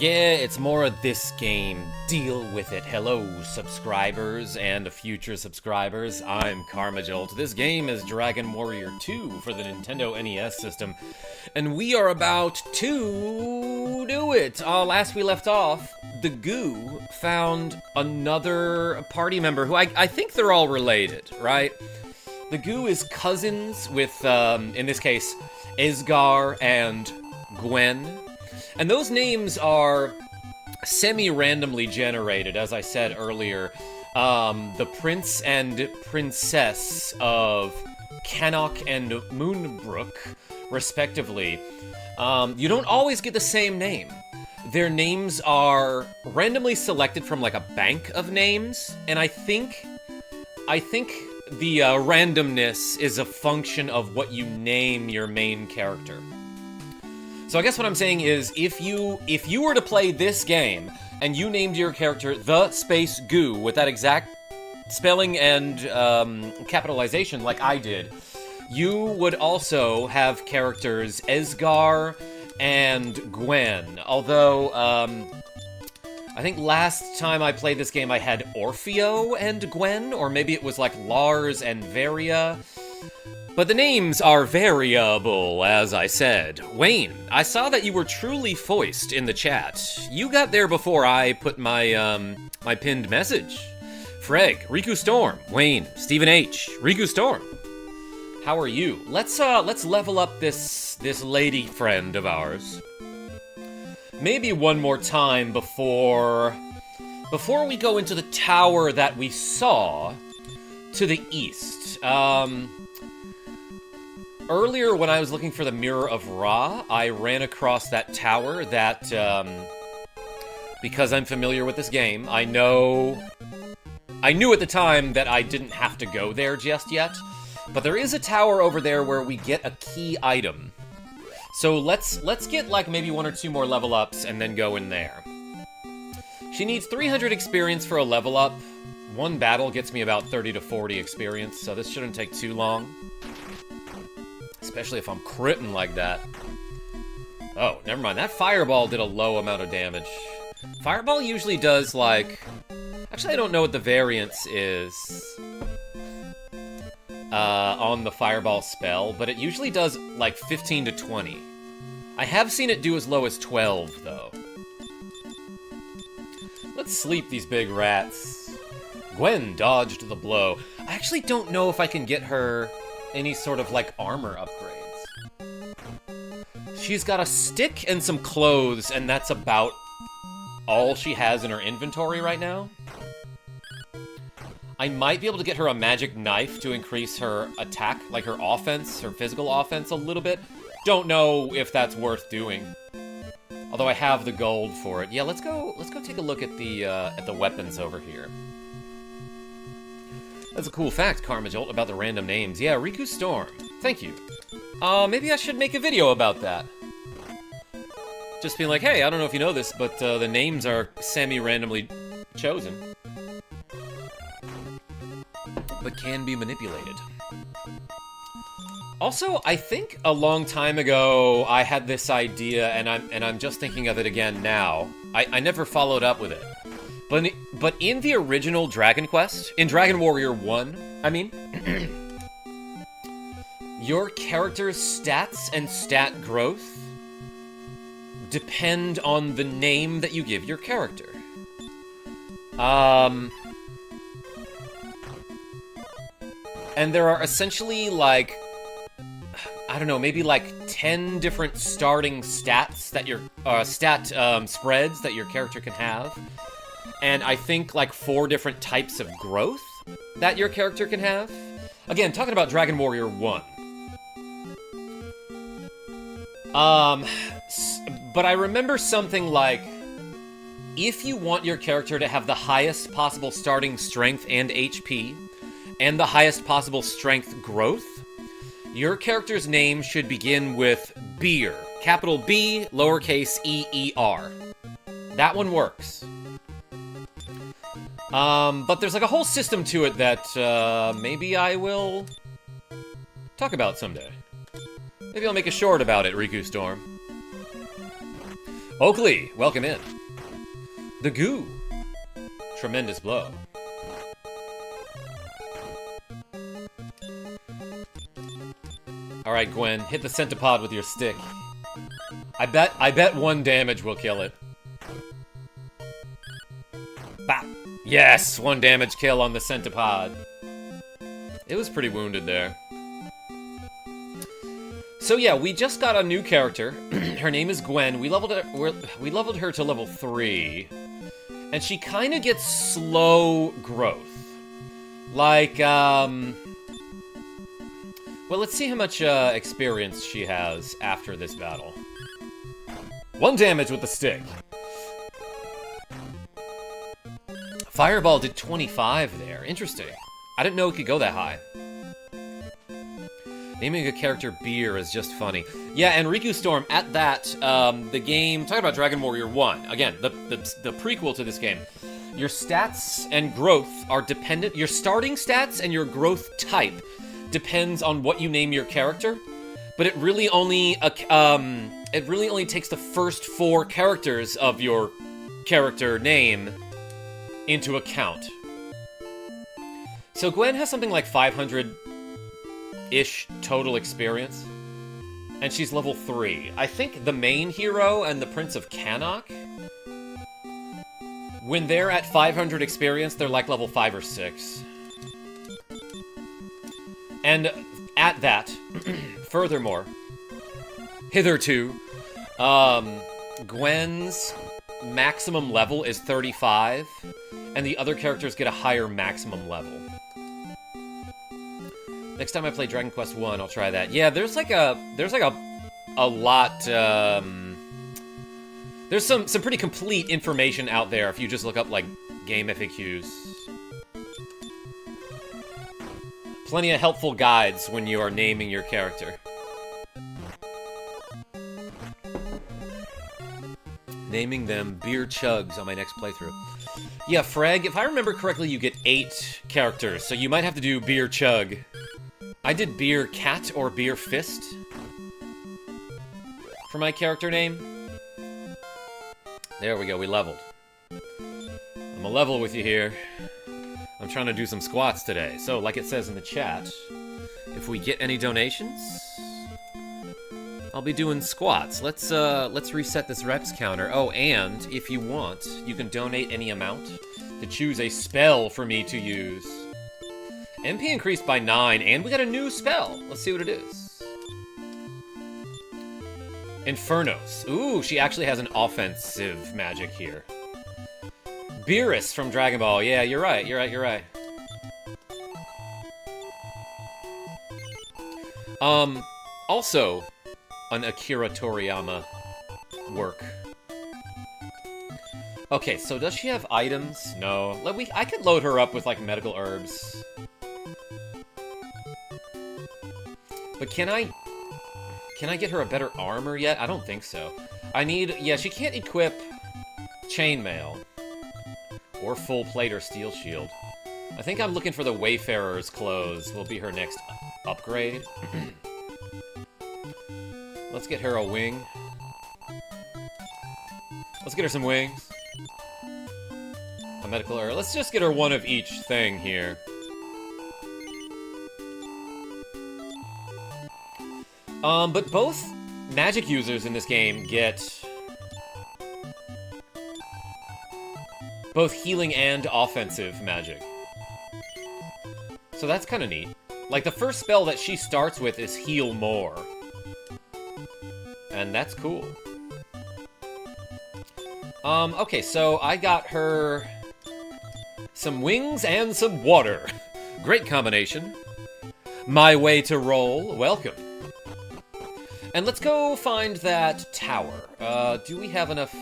Yeah, it's more of this game. Deal with it. Hello, subscribers and future subscribers. I'm KarmaJolt. This game is Dragon Warrior 2 for the Nintendo NES system, and we are about to do it. Last we left off, the Goo found another party member who I think they're all related, right? The Goo is cousins with, in this case, Esgar and Gwen. And those names are semi-randomly generated, as I said earlier. The Prince and Princess of Cannock and Moonbrook, respectively. You don't always get the same name. Their names are randomly selected from like a bank of names, and I think the randomness is a function of what you name your main character. So I guess what I'm saying is, if you were to play this game and you named your character the space Goo with that exact spelling and capitalization like I did, you would also have characters Esgar and Gwen. Although I think last time I played this game I had Orfeo and Gwen, or maybe it was like Lars and Varia. But the names are variable, as I said. Wayne, I saw that you were truly foist in the chat. You got there before I put my my pinned message. Freg, Riku Storm, Wayne, Stephen H, Riku Storm. How are you? Let's level up this lady friend of ours. Maybe one more time before we go into the tower that we saw to the east. Earlier, when I was looking for the Mirror of Ra, I ran across that tower that, because I'm familiar with this game, I knew at the time that I didn't have to go there just yet, but there is a tower over there where we get a key item. So let's get like maybe one or two more level ups and then go in there. She needs 300 experience for a level up. One battle gets me about 30 to 40 experience, so this shouldn't take too long. Especially if I'm critting like that. Oh, never mind. That fireball did a low amount of damage. Fireball usually does, like... Actually, I don't know what the variance is on the fireball spell, but it usually does, like, 15 to 20. I have seen it do as low as 12, though. Let's sleep these big rats. Gwen dodged the blow. I actually don't know if I can get her any sort of, like, armor upgrades. She's got a stick and some clothes, and that's about all she has in her inventory right now. I might be able to get her a magic knife to increase her attack, like her offense, her physical offense a little bit. Don't know if that's worth doing. Although I have the gold for it. Yeah, let's go take a look at the weapons over here. That's a cool fact, KarmaJolt, about the random names. Yeah, Riku Storm. Thank you. Maybe I should make a video about that. Just being like, hey, I don't know if you know this, but the names are semi-randomly chosen. But can be manipulated. Also, I think a long time ago I had this idea, and I'm just thinking of it again now. I never followed up with it. But in the original Dragon Quest, in Dragon Warrior 1, I mean, your character's stats and stat growth depend on the name that you give your character. And there are essentially, like, I don't know, maybe like 10 different starting stats that your, spreads that your character can have. And I think, like, 4 different types of growth that your character can have. Again, talking about Dragon Warrior 1. But I remember something like, if you want your character to have the highest possible starting strength and HP, and the highest possible strength growth, your character's name should begin with Beer. Capital B, lowercase e-e-r. That one works. But there's like a whole system to it that, maybe I will talk about someday. Maybe I'll make a short about it, Riku Storm. Oakley, welcome in. The Goo. Tremendous blow. Alright, Gwen, hit the centipod with your stick. I bet 1 damage will kill it. Bop! Yes! 1 damage kill on the centipod. It was pretty wounded there. So yeah, we just got a new character. Her name is Gwen. We leveled her to level 3. And she kind of gets slow growth. Like, well, let's see how much experience she has after this battle. 1 damage with the stick. Fireball did 25 there. Interesting. I didn't know it could go that high. Naming a character Beer is just funny. Yeah, and Riku Storm, at that, the game... Talking about Dragon Warrior 1. Again, the prequel to this game. Your stats and growth are dependent... Your starting stats and your growth type depends on what you name your character. But it really only takes the first 4 characters of your character name into account. So Gwen has something like 500-ish total experience. And she's level 3. I think the main hero and the Prince of Cannock, when they're at 500 experience, they're like level 5 or 6. And at that, furthermore, hitherto, Gwen's maximum level is 35, and the other characters get a higher maximum level. Next time I play Dragon Quest 1, I'll try that. Yeah, there's like a lot, there's some pretty complete information out there if you just look up, like, game FAQs. Plenty of helpful guides when you are naming your character. Naming them beer chugs on my next playthrough. Yeah, Freg, if I remember correctly, you get 8 characters, so you might have to do beer chug. I did beer cat or beer fist for my character name. There we go, we leveled. I'm a level with you here. I'm trying to do some squats today. So, like it says in the chat, if we get any donations, I'll be doing squats. Let's reset this reps counter. Oh, and if you want, you can donate any amount to choose a spell for me to use. MP increased by 9, and we got a new spell. Let's see what it is. Infernos. Ooh, she actually has an offensive magic here. Beerus from Dragon Ball. Yeah, you're right. Also, an Akira Toriyama work. Okay, so does she have items? No. I could load her up with, like, medical herbs. But can I get her a better armor yet? I don't think so. Yeah, she can't equip chainmail. Or full plate or steel shield. I think I'm looking for the Wayfarer's clothes. Will be her next upgrade. Let's get her a wing. Let's get her some wings. A medical herb. Let's just get her one of each thing here. But both magic users in this game get both healing and offensive magic. So that's kind of neat. Like, the first spell that she starts with is Heal More. And that's cool. Okay, so I got her some wings and some water. Great combination. My way to roll. Welcome. And let's go find that tower. Do we have enough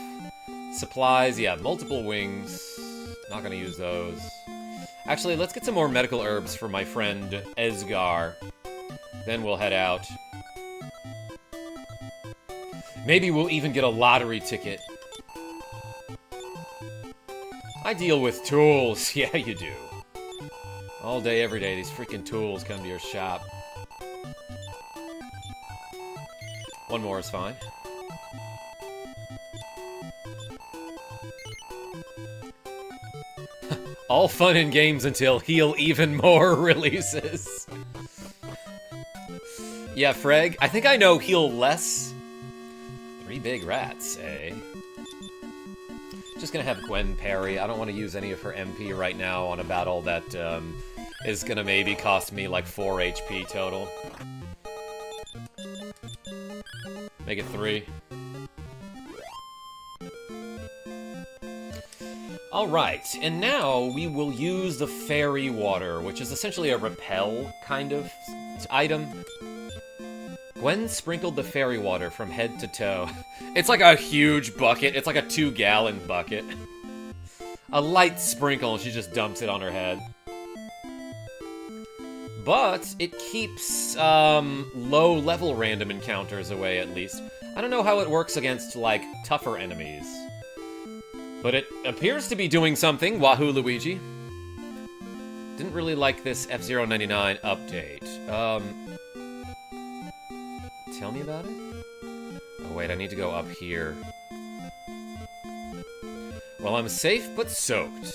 supplies? Yeah, multiple wings. Not gonna use those. Actually, let's get some more medical herbs for my friend Esgar. Then we'll head out. Maybe we'll even get a lottery ticket. I deal with tools. Yeah, you do. All day, every day, these freaking tools come to your shop. One more is fine. All fun and games until Heal Even More releases. Yeah, Freg, I think I know Heal Less. 3 big rats, eh? Just gonna have Gwen parry. I don't want to use any of her MP right now on a battle that is gonna maybe cost me like 4 HP total. Make it 3. Alright, and now we will use the fairy water, which is essentially a repel kind of item. Gwen sprinkled the fairy water from head to toe. It's like a huge bucket. It's like a 2-gallon bucket. A light sprinkle, and she just dumps it on her head. But it keeps low-level random encounters away, at least. I don't know how it works against, like, tougher enemies. But it appears to be doing something, Wahoo Luigi. Didn't really like this F-Zero 99 update. Tell me about it? Oh wait, I need to go up here. Well, I'm safe but soaked.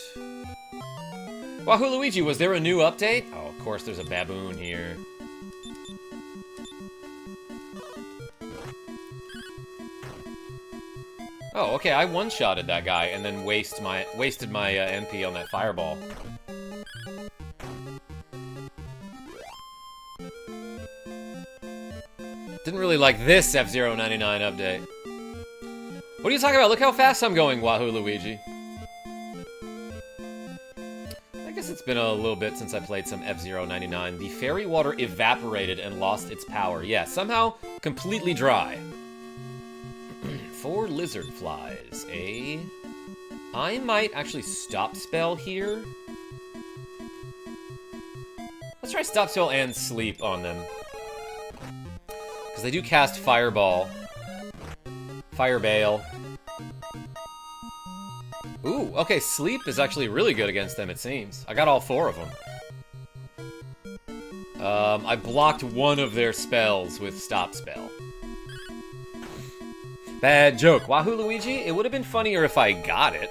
Wahoo Luigi, was there a new update? Oh, of course there's a baboon here. Oh, okay, I one-shotted that guy and then wasted my MP on that fireball. Didn't really like this F-Zero 99 update. What are you talking about? Look how fast I'm going, Wahoo Luigi. I guess it's been a little bit since I played some F-Zero 99. The fairy water evaporated and lost its power. Yeah, somehow completely dry. 4 lizard flies, eh? I might actually stop spell here. Let's try stop spell and sleep on them. Because they do cast Fireball. Fire Bale. Ooh, okay, sleep is actually really good against them, it seems. I got all 4 of them. I blocked one of their spells with stop spell. Bad joke. Wahoo Luigi, it would have been funnier if I got it.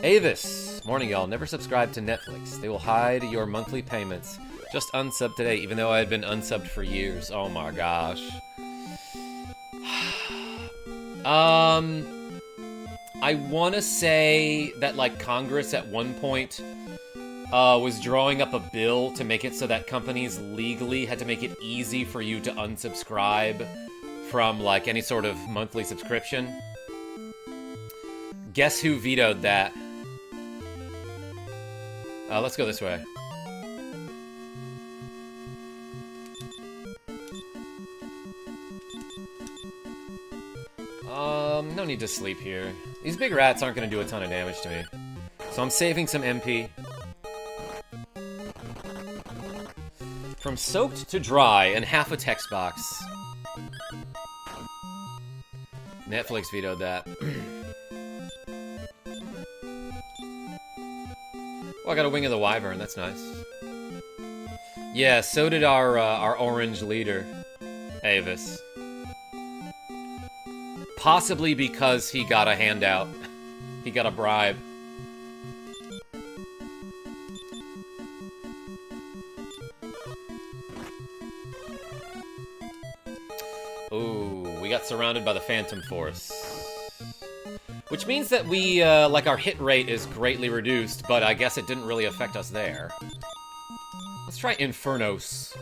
Avis. Morning, y'all. Never subscribe to Netflix. They will hide your monthly payments. Just unsub today, even though I had been unsubbed for years. Oh my gosh. I want to say that, like, Congress at one point was drawing up a bill to make it so that companies legally had to make it easy for you to unsubscribe from, like, any sort of monthly subscription. Guess who vetoed that? Let's go this way. No need to sleep here. These big rats aren't going to do a ton of damage to me. So I'm saving some MP. From soaked to dry and half a text box. Netflix vetoed that. Oh, I got a Wing of the Wyvern. That's nice. Yeah, so did our orange leader, Avis. Possibly because he got a handout. He got a bribe. Ooh, we got surrounded by the Phantom Force. Which means that we, like, our hit rate is greatly reduced, but I guess it didn't really affect us there. Let's try Infernos.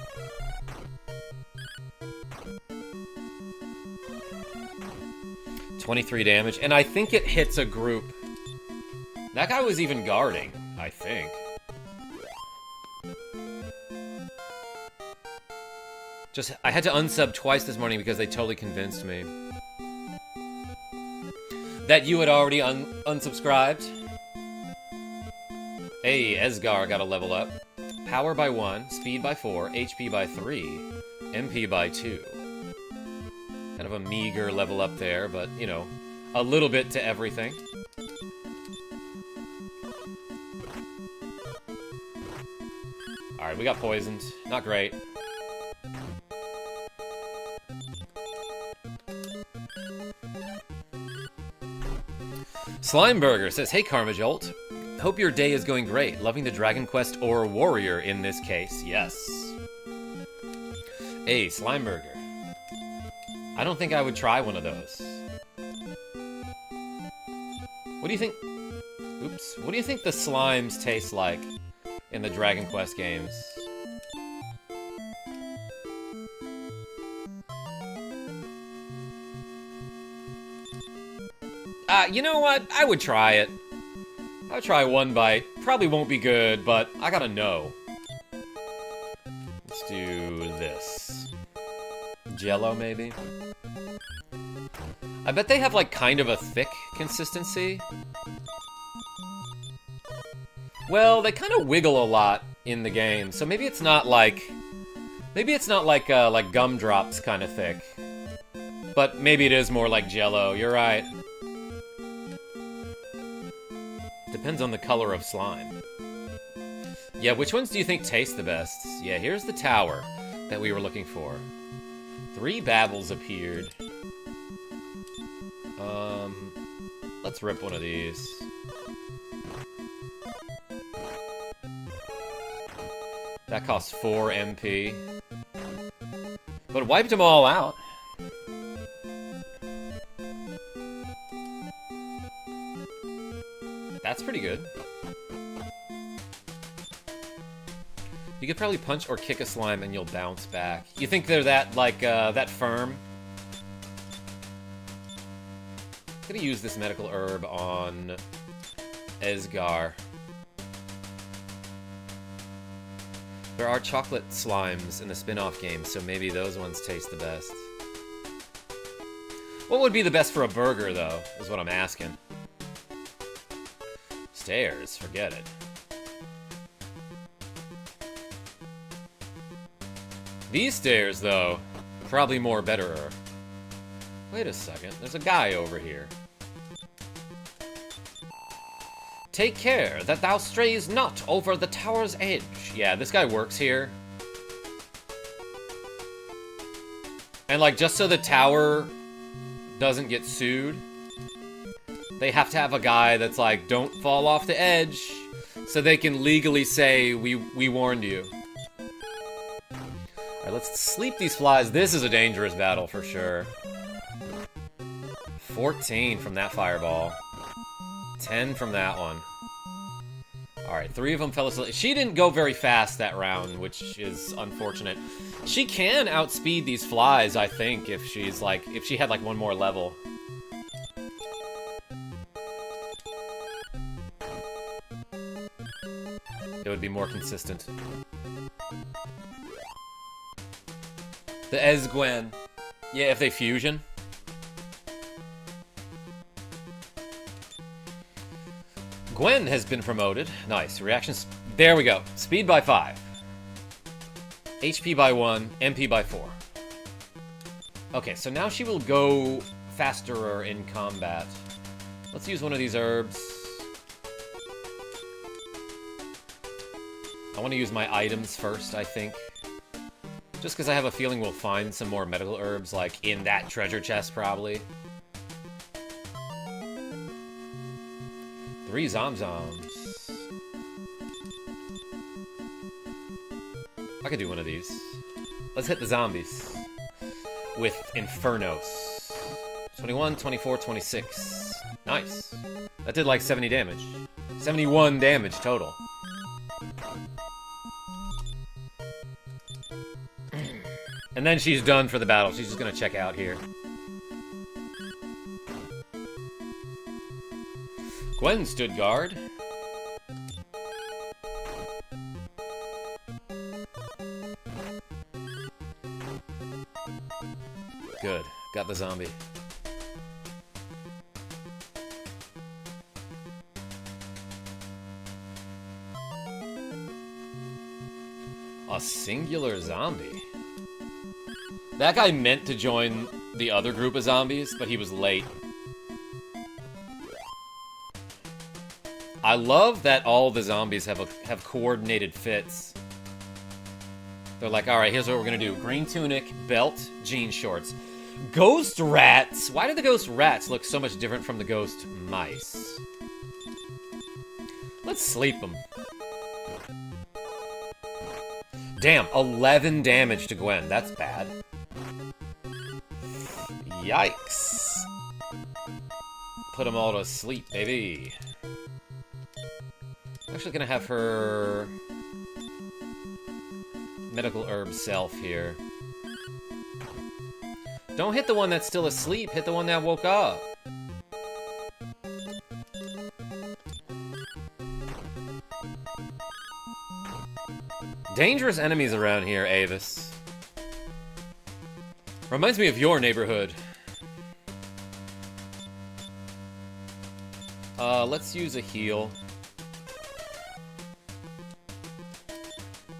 $23 damage, and I think it hits a group. That guy was even guarding, I think. Just, I had to unsub twice this morning because they totally convinced me that you had already unsubscribed. Hey, Esgar got a level up. Power by 1, speed by 4, HP by 3, MP by 2. Kind of a meager level up there, but, you know, a little bit to everything. Alright, we got poisoned. Not great. Slimeburger says, hey KarmaJolt, Hope your day is going great. Loving the Dragon Quest or Warrior in this case. Yes. Hey, Slime Burger. I don't think I would try one of those. What do you think? Oops. What do you think the slimes taste like in the Dragon Quest games? You know what? I would try it. I would try one bite. Probably won't be good, but I gotta know. Let's do this. Jello, maybe? I bet they have, like, kind of a thick consistency. Well, they kind of wiggle a lot in the game, so maybe it's not like... Maybe it's not like gumdrops kind of thick. But maybe it is more like Jello. You're right. Depends on the color of slime. Yeah, which ones do you think taste the best? Yeah, here's the tower that we were looking for. 3 babbles appeared. Let's rip one of these. That costs 4 MP. But it wiped them all out. That's pretty good. You could probably punch or kick a slime and you'll bounce back. You think they're that, like, that firm? I'm gonna use this medical herb on Esgar. There are chocolate slimes in the spin-off game, so maybe those ones taste the best. What would be the best for a burger, though, is what I'm asking. Stairs, forget it. These stairs, though, probably more betterer. Wait a second, there's a guy over here. Take care that thou strays not over the tower's edge. Yeah, this guy works here. And, like, just so the tower doesn't get sued, they have to have a guy that's like, don't fall off the edge, so they can legally say, we warned you. Alright, let's sleep these flies. This is a dangerous battle for sure. 14 from that fireball. 10 from that one. Alright, 3 of them fell asleep. She didn't go very fast that round, which is unfortunate. She can outspeed these flies, I think, if she's like, if she had like one more level. It would be more consistent. The Esgwen. Yeah, if they fusion. Gwen has been promoted. Nice. Reactions. There we go. Speed by 5. HP by 1. MP by 4. Okay, so now she will go faster in combat. Let's use one of these herbs. I want to use my items first, I think. Just because I have a feeling we'll find some more medical herbs, like, in that treasure chest, probably. 3 Zomzoms. I could do one of these. Let's hit the zombies. With Infernos. 21, 24, 26. Nice. That did like 70 damage. 71 damage total. And then she's done for the battle. She's just gonna check out here. Gwen stood guard. Good. Got the zombie. A singular zombie. That guy meant to join the other group of zombies, but he was late. I love that all the zombies have coordinated fits. They're like, alright, here's what we're gonna do. Green tunic, belt, jean shorts. Ghost rats! Why do the ghost rats look so much different from the ghost mice? Let's sleep him. Damn, 11 damage to Gwen. That's bad. Yikes. Put them all to sleep, baby. Actually gonna have her medical herb self here. Don't hit the one that's still asleep, hit the one that woke up. Dangerous enemies around here, Avis. Reminds me of your neighborhood. Let's use a heal.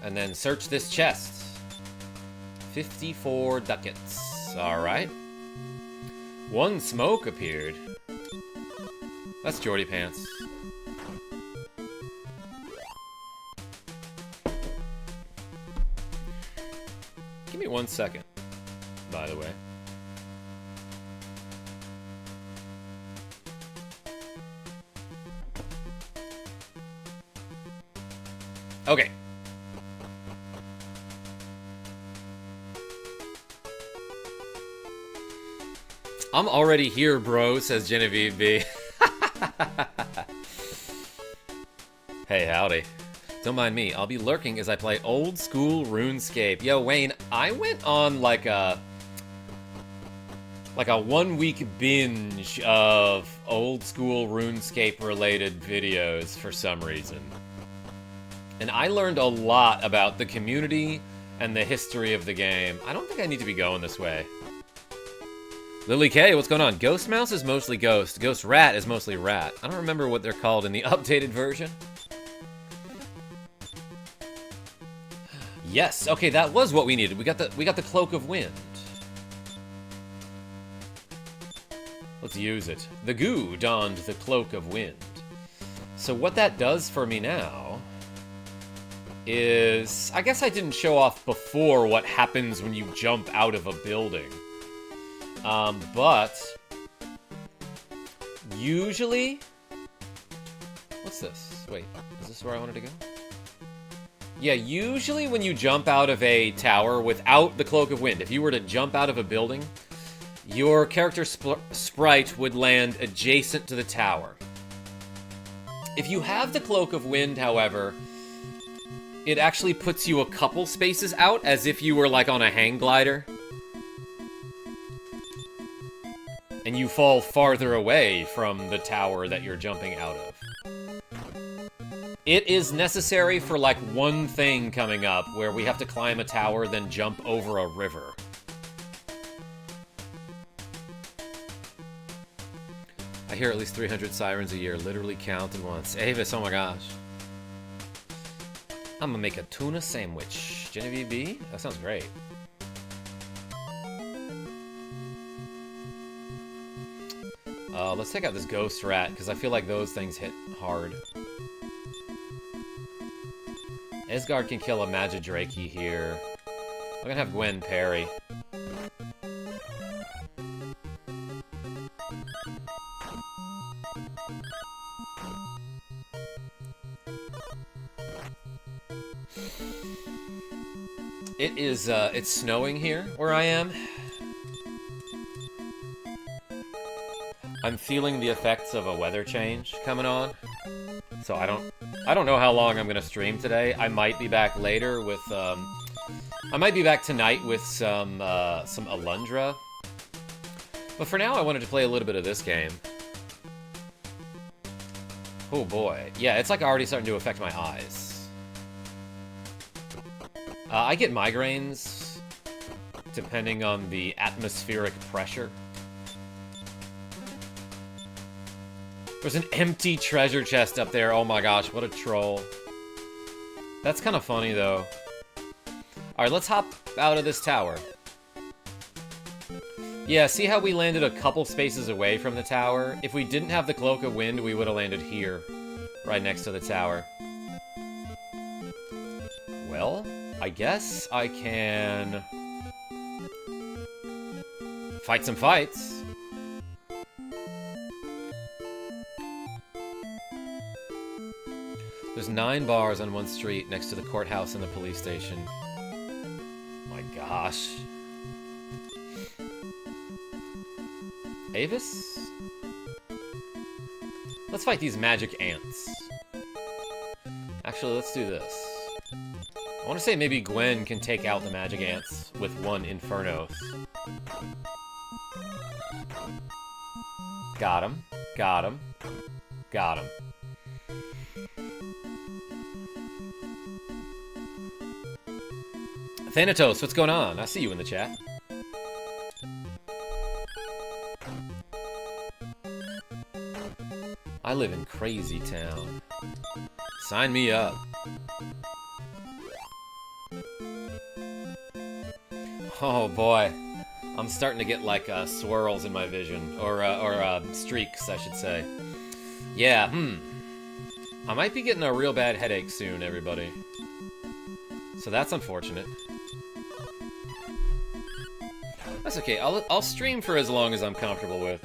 And then search this chest. 54 ducats. Alright. One smoke appeared. That's Jordy Pants. Give me 1 second, by the way. Okay. I'm already here, bro, says Genevieve B. Hey, howdy. Don't mind me, I'll be lurking as I play old school RuneScape. Yo, Wayne, I went on like a 1 week binge of old school RuneScape related videos for some reason. And I learned a lot about the community and the history of the game. I don't think I need to be going this way. Lily K, what's going on? Ghost Mouse is mostly Ghost. Ghost Rat is mostly Rat. I don't remember what they're called in the updated version. Yes, okay, that was what we needed. We got the Cloak of Wind. Let's use it. The goo donned the Cloak of Wind. So what that does for me now is... I guess I didn't show off before what happens when you jump out of a building. But... usually... What's this? Wait, is this where I wanted to go? Yeah, usually when you jump out of a tower without the Cloak of Wind, if you were to jump out of a building, your character sprite would land adjacent to the tower. If you have the Cloak of Wind, however, it actually puts you a couple spaces out, as if you were like on a hang glider. And you fall farther away from the tower that you're jumping out of. It is necessary for like one thing coming up, where we have to climb a tower, then jump over a river. I hear at least 300 sirens a year, literally counted once. Avis, oh my gosh. I'm gonna make a tuna sandwich. Genevieve B? That sounds great. Let's take out this ghost rat, because I feel like those things hit hard. Esgard can kill a Magidrakey here. I'm gonna have Gwen parry. It is, it's snowing here, where I am. I'm feeling the effects of a weather change coming on. So I don't know how long I'm gonna stream today. I might be back later with, I might be back tonight with some Alundra. But for now, I wanted to play a little bit of this game. Oh boy. Yeah, it's like already starting to affect my eyes. I get migraines depending on the atmospheric pressure. There's an empty treasure chest up there. Oh my gosh, what a troll. That's kind of funny, though. Alright, let's hop out of this tower. Yeah, see how we landed a couple spaces away from the tower? If we didn't have the Cloak of Wind, we would have landed here. Right next to the tower. Well, I guess I can... fight some fights. There's 9 bars on one street next to the courthouse and the police station. My gosh. Avis? Let's fight these magic ants. Actually, let's do this. I want to say maybe Gwen can take out the magic ants with one Infernos. Got him. Got him. Got him. Thanatos, what's going on? I see you in the chat. I live in Crazy Town. Sign me up. Oh boy. I'm starting to get like swirls in my vision. Or streaks, I should say. Yeah, I might be getting a real bad headache soon, everybody. So that's unfortunate. That's okay. I'll stream for as long as I'm comfortable with.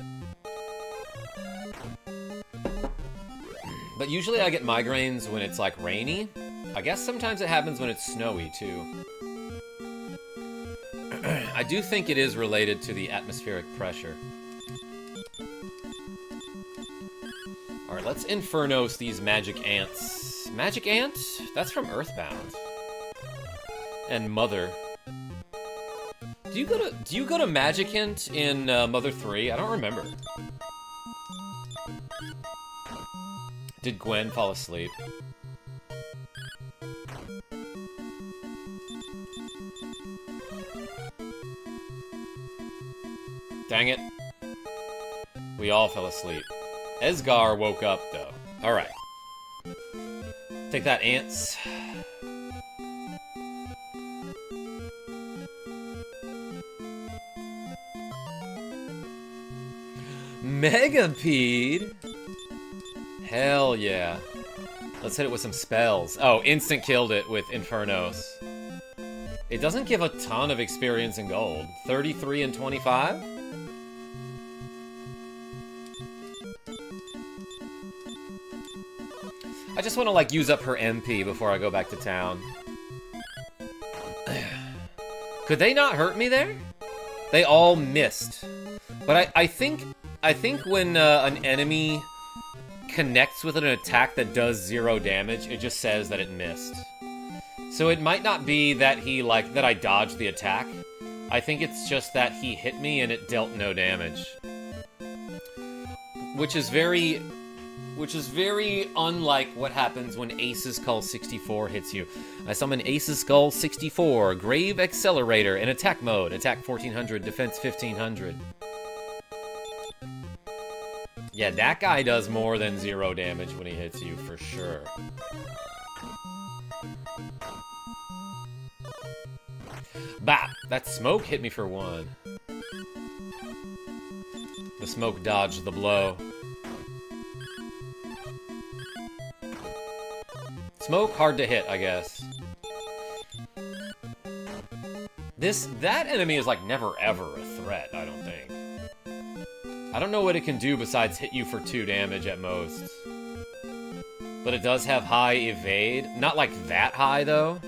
But usually I get migraines when it's like rainy. I guess sometimes it happens when it's snowy too. I do think it is related to the atmospheric pressure. Alright, let's Infernos these magic ants. Magic ant? That's from Earthbound. And Mother. Do you go to Magicant in Mother 3? I don't remember. Did Gwen fall asleep? Dang it. We all fell asleep. Esgar woke up, though. Alright. Take that, ants. Megapede? Hell yeah. Let's hit it with some spells. Oh, instant killed it with Infernos. It doesn't give a ton of experience in gold. 33 and 25? I just want to, like, use up her MP before I go back to town. Could they not hurt me there? They all missed. But I think when an enemy connects with an attack that does 0 damage, it just says that it missed. So it might not be that that I dodged the attack. I think it's just that he hit me and it dealt no damage. Which is very unlike what happens when Ace's Skull 64 hits you. I summon Ace's Skull 64, Grave Accelerator in attack mode. Attack 1400, defense 1500. Yeah, that guy does more than 0 damage when he hits you, for sure. Bah! That smoke hit me for 1. The smoke dodged the blow. Smoke, hard to hit, I guess. That enemy is like never ever a threat, I don't think. I don't know what it can do besides hit you for 2 damage at most. But it does have high evade. Not like that high, though.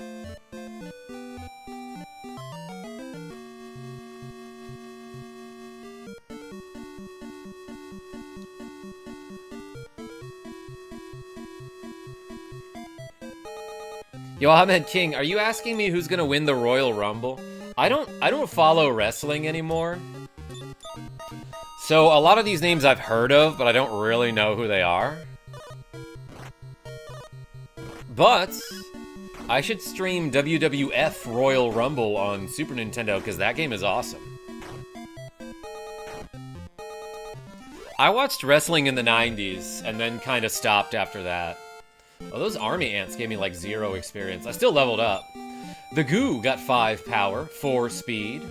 Yo, Ahmed King, are you asking me who's gonna win the Royal Rumble? I don't follow wrestling anymore. So a lot of these names I've heard of, but I don't really know who they are. But I should stream WWF Royal Rumble on Super Nintendo because that game is awesome. I watched wrestling in the 90s and then kind of stopped after that. Oh, those army ants gave me like 0 experience. I still leveled up. The Goo got 5 power, 4 speed,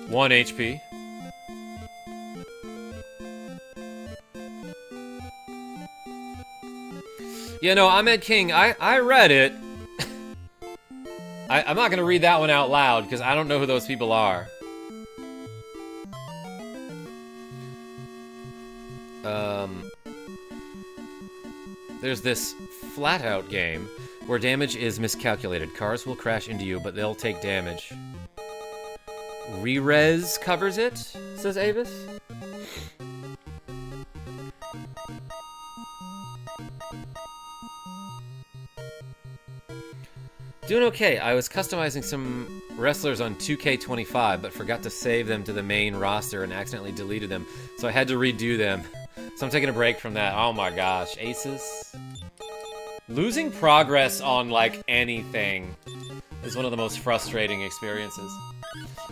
1 HP. You know, Ahmed King, I read it. I'm not going to read that one out loud because I don't know who those people are. There's this flat-out game where damage is miscalculated. Cars will crash into you, but they'll take damage. Re-res covers it, says Avis. Doing okay. I was customizing some wrestlers on 2K25, but forgot to save them to the main roster and accidentally deleted them, so I had to redo them. So I'm taking a break from that. Oh my gosh. Aces? Losing progress on, like, anything is one of the most frustrating experiences.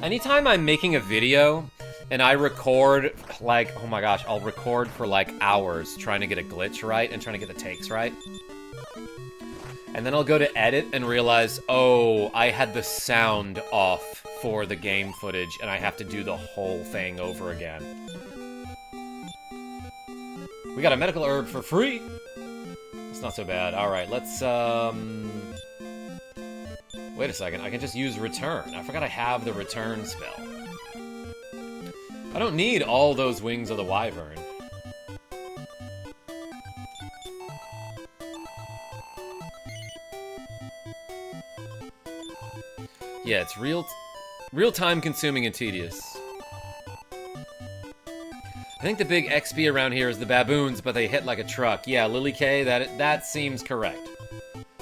Anytime I'm making a video and I record, like, oh my gosh, I'll record for, like, hours trying to get a glitch right and trying to get the takes right. And then I'll go to edit and realize, oh, I had the sound off for the game footage and I have to do the whole thing over again. We got a medical herb for free. It's not so bad. Alright, let's, wait a second, I can just use return. I forgot I have the return spell. I don't need all those wings of the wyvern. Yeah, it's real time consuming and tedious. I think the big XP around here is the baboons, but they hit like a truck. Yeah, Lily K, that seems correct.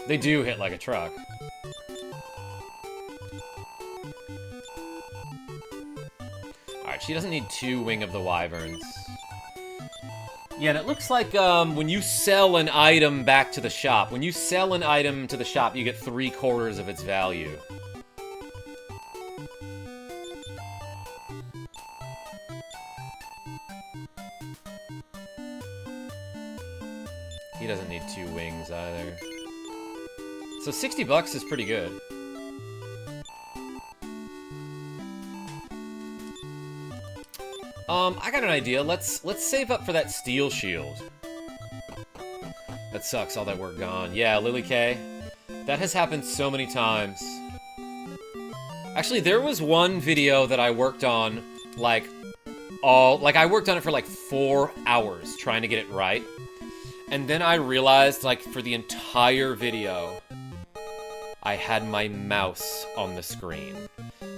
They do hit like a truck. Alright, she doesn't need 2 Wing of the Wyverns. Yeah, and it looks like when you sell an item back to the shop, when you sell an item to the shop, you get 3/4 of its value. He doesn't need 2 wings either. So 60 bucks is pretty good. I got an idea. Let's save up for that steel shield. That sucks, all that work gone. Yeah, Lily K. That has happened so many times. Actually, there was one video that I worked on, I worked on it for like 4 hours trying to get it right. And then I realized, like, for the entire video, I had my mouse on the screen.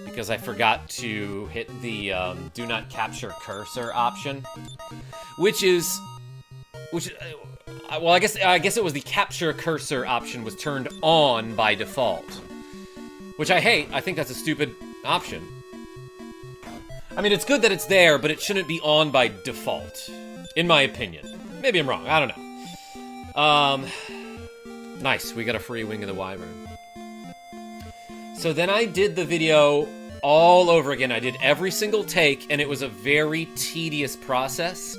Because I forgot to hit the do not capture cursor option. Well, I guess it was the capture cursor option was turned on by default. Which I hate. I think that's a stupid option. I mean, it's good that it's there, but it shouldn't be on by default. In my opinion. Maybe I'm wrong. I don't know. Nice, we got a free Wing of the Wyvern. So then I did the video all over again. I did every single take, and it was a very tedious process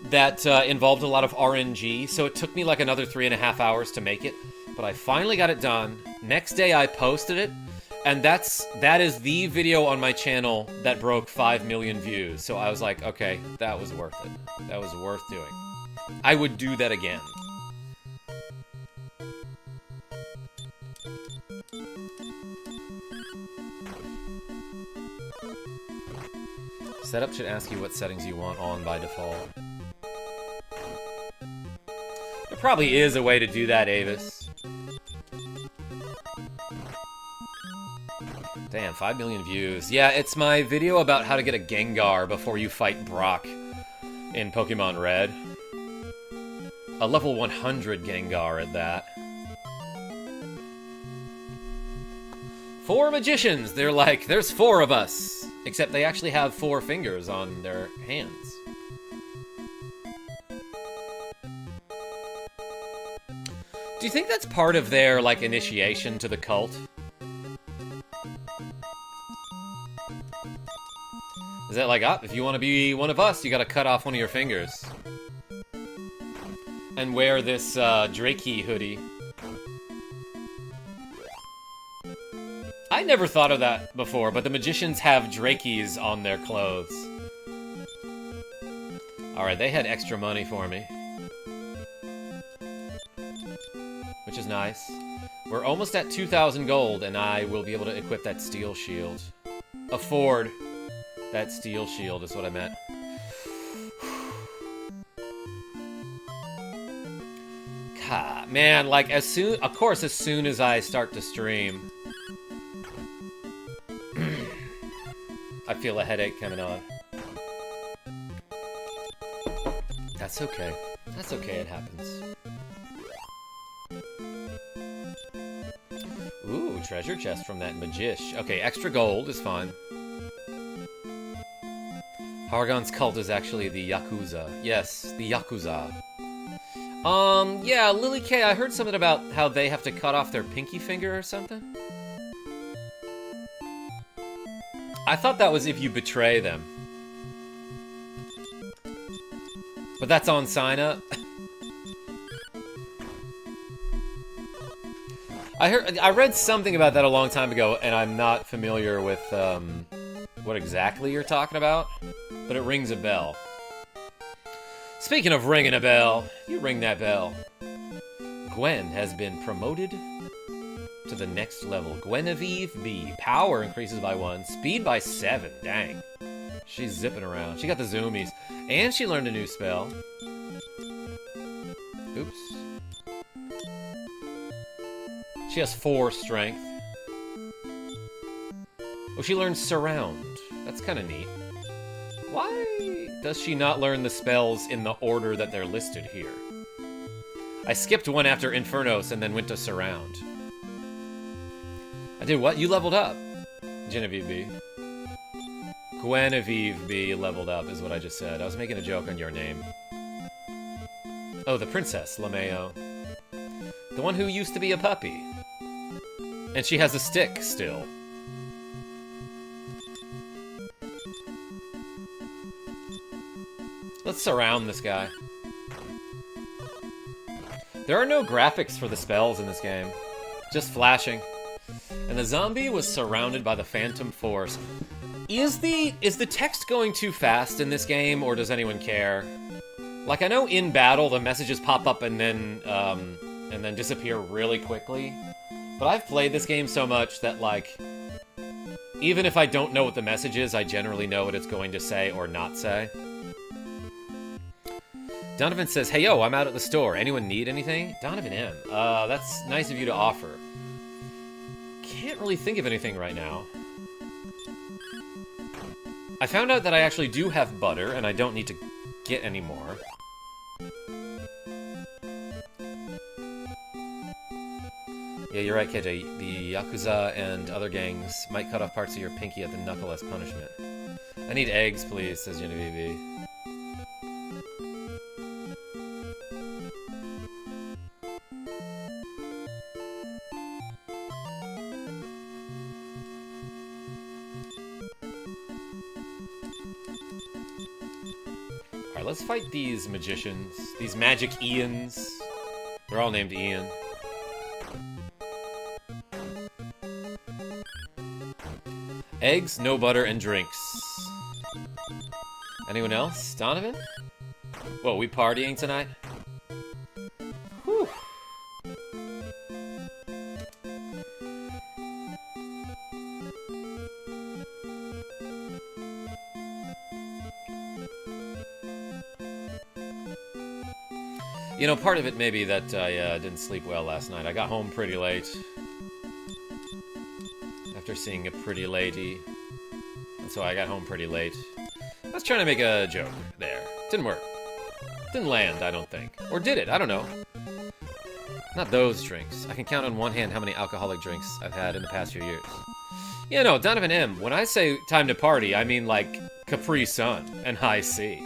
that involved a lot of RNG, so it took me like another 3.5 hours to make it, but I finally got it done. Next day I posted it, and that is the video on my channel that broke 5 million views, so I was like, okay, that was worth it. That was worth doing. I would do that again. Setup should ask you what settings you want on by default. There probably is a way to do that, Avis. Damn, 5 million views. Yeah, it's my video about how to get a Gengar before you fight Brock in Pokemon Red. A level 100 Gengar at that. 4 magicians! They're like, there's 4 of us! Except they actually have 4 fingers on their hands. Do you think that's part of their, like, initiation to the cult? Is that like, if you want to be one of us, you gotta cut off one of your fingers. And wear this, Drakey hoodie. I never thought of that before, but the magicians have Drakeys on their clothes. Alright, they had extra money for me. Which is nice. We're almost at 2,000 gold, and I will be able to equip that steel shield. Afford that steel shield is what I meant. Man, like, as soon as I start to stream, I feel a headache coming on. That's okay. That's okay, it happens. Ooh, treasure chest from that Magish. Okay, extra gold is fine. Hargon's cult is actually the Yakuza. Yes, the Yakuza. Yeah, Lily K, I heard something about how they have to cut off their pinky finger or something. I thought that was if you betray them. But that's on sign up. I read something about that a long time ago, and I'm not familiar with what exactly you're talking about, but it rings a bell. Speaking of ringing a bell, you ring that bell. Gwen has been promoted to the next level. Guinevere B. Power increases by 1, speed by 7. Dang. She's zipping around. She got the zoomies. And she learned a new spell. Oops. She has 4 strength. Oh, she learned Surround. That's kind of neat. Why does she not learn the spells in the order that they're listed here? I skipped one after Infernos and then went to Surround. I did what? You leveled up. Genevieve B. Guinevere B leveled up is what I just said. I was making a joke on your name. Oh, the princess, LeMayo. The one who used to be a puppy. And she has a stick still. Let's surround this guy. There are no graphics for the spells in this game. Just flashing. And the zombie was surrounded by the Phantom Force. Is the text going too fast in this game, or does anyone care? Like, I know in battle the messages pop up and then disappear really quickly. But I've played this game so much that, like, even if I don't know what the message is, I generally know what it's going to say or not say. Donovan says, hey, yo, I'm out at the store. Anyone need anything? Donovan M. That's nice of you to offer. Can't really think of anything right now. I found out that I actually do have butter, and I don't need to get any more. Yeah, you're right, KJ. The Yakuza and other gangs might cut off parts of your pinky at the knuckle as punishment. I need eggs, please, says Genevieve. Alright, let's fight these magicians. These magic Ians. They're all named Ian. Eggs, no butter, and drinks. Anyone else? Donovan? Whoa, we partying tonight? Whew. You know, part of it may be that I didn't sleep well last night. I got home pretty late. After seeing a pretty lady. And so I got home pretty late. I was trying to make a joke there. Didn't work. Didn't land, I don't think. Or did it? I don't know. Not those drinks. I can count on one hand how many alcoholic drinks I've had in the past few years. Yeah, no, Donovan M. When I say time to party, I mean like Capri Sun and High C.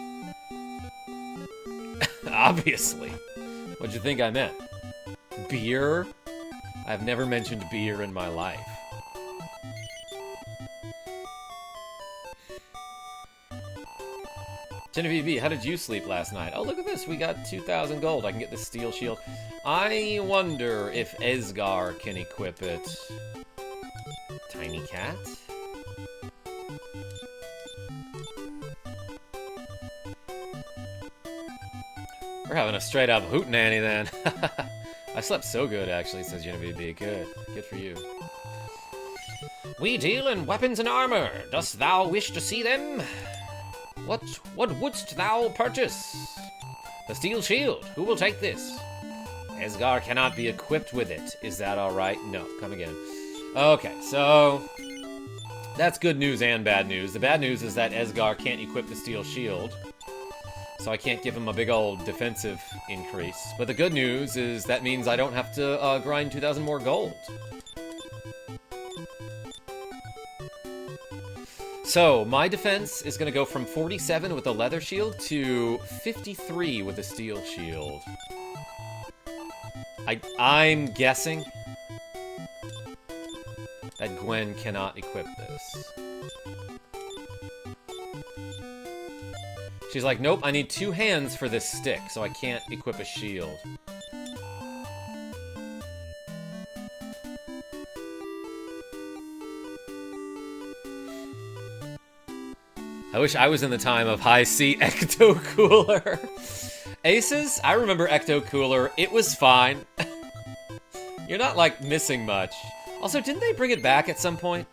Obviously. What'd you think I meant? Beer? I've never mentioned beer in my life. Genevieve B, how did you sleep last night? Oh, look at this. We got 2,000 gold. I can get the steel shield. I wonder if Esgar can equip it. Tiny cat? We're having a straight up hootenanny then. I slept so good, actually, says Genevieve B. Good. Good for you. We deal in weapons and armor. Dost thou wish to see them? What wouldst thou purchase? The steel shield. Who will take this? Esgar cannot be equipped with it. Is that alright? No. Come again. Okay, so... that's good news and bad news. The bad news is that Esgar can't equip the steel shield. So I can't give him a big old defensive increase. But the good news is that means I don't have to grind 2,000 more gold. So, my defense is going to go from 47 with a leather shield to 53 with a steel shield. I'm guessing that Gwen cannot equip this. She's like, nope, I need 2 hands for this stick, so I can't equip a shield. I wish I was in the time of High C Ecto Cooler. Aces, I remember Ecto Cooler. It was fine. You're not, like, missing much. Also, didn't they bring it back at some point?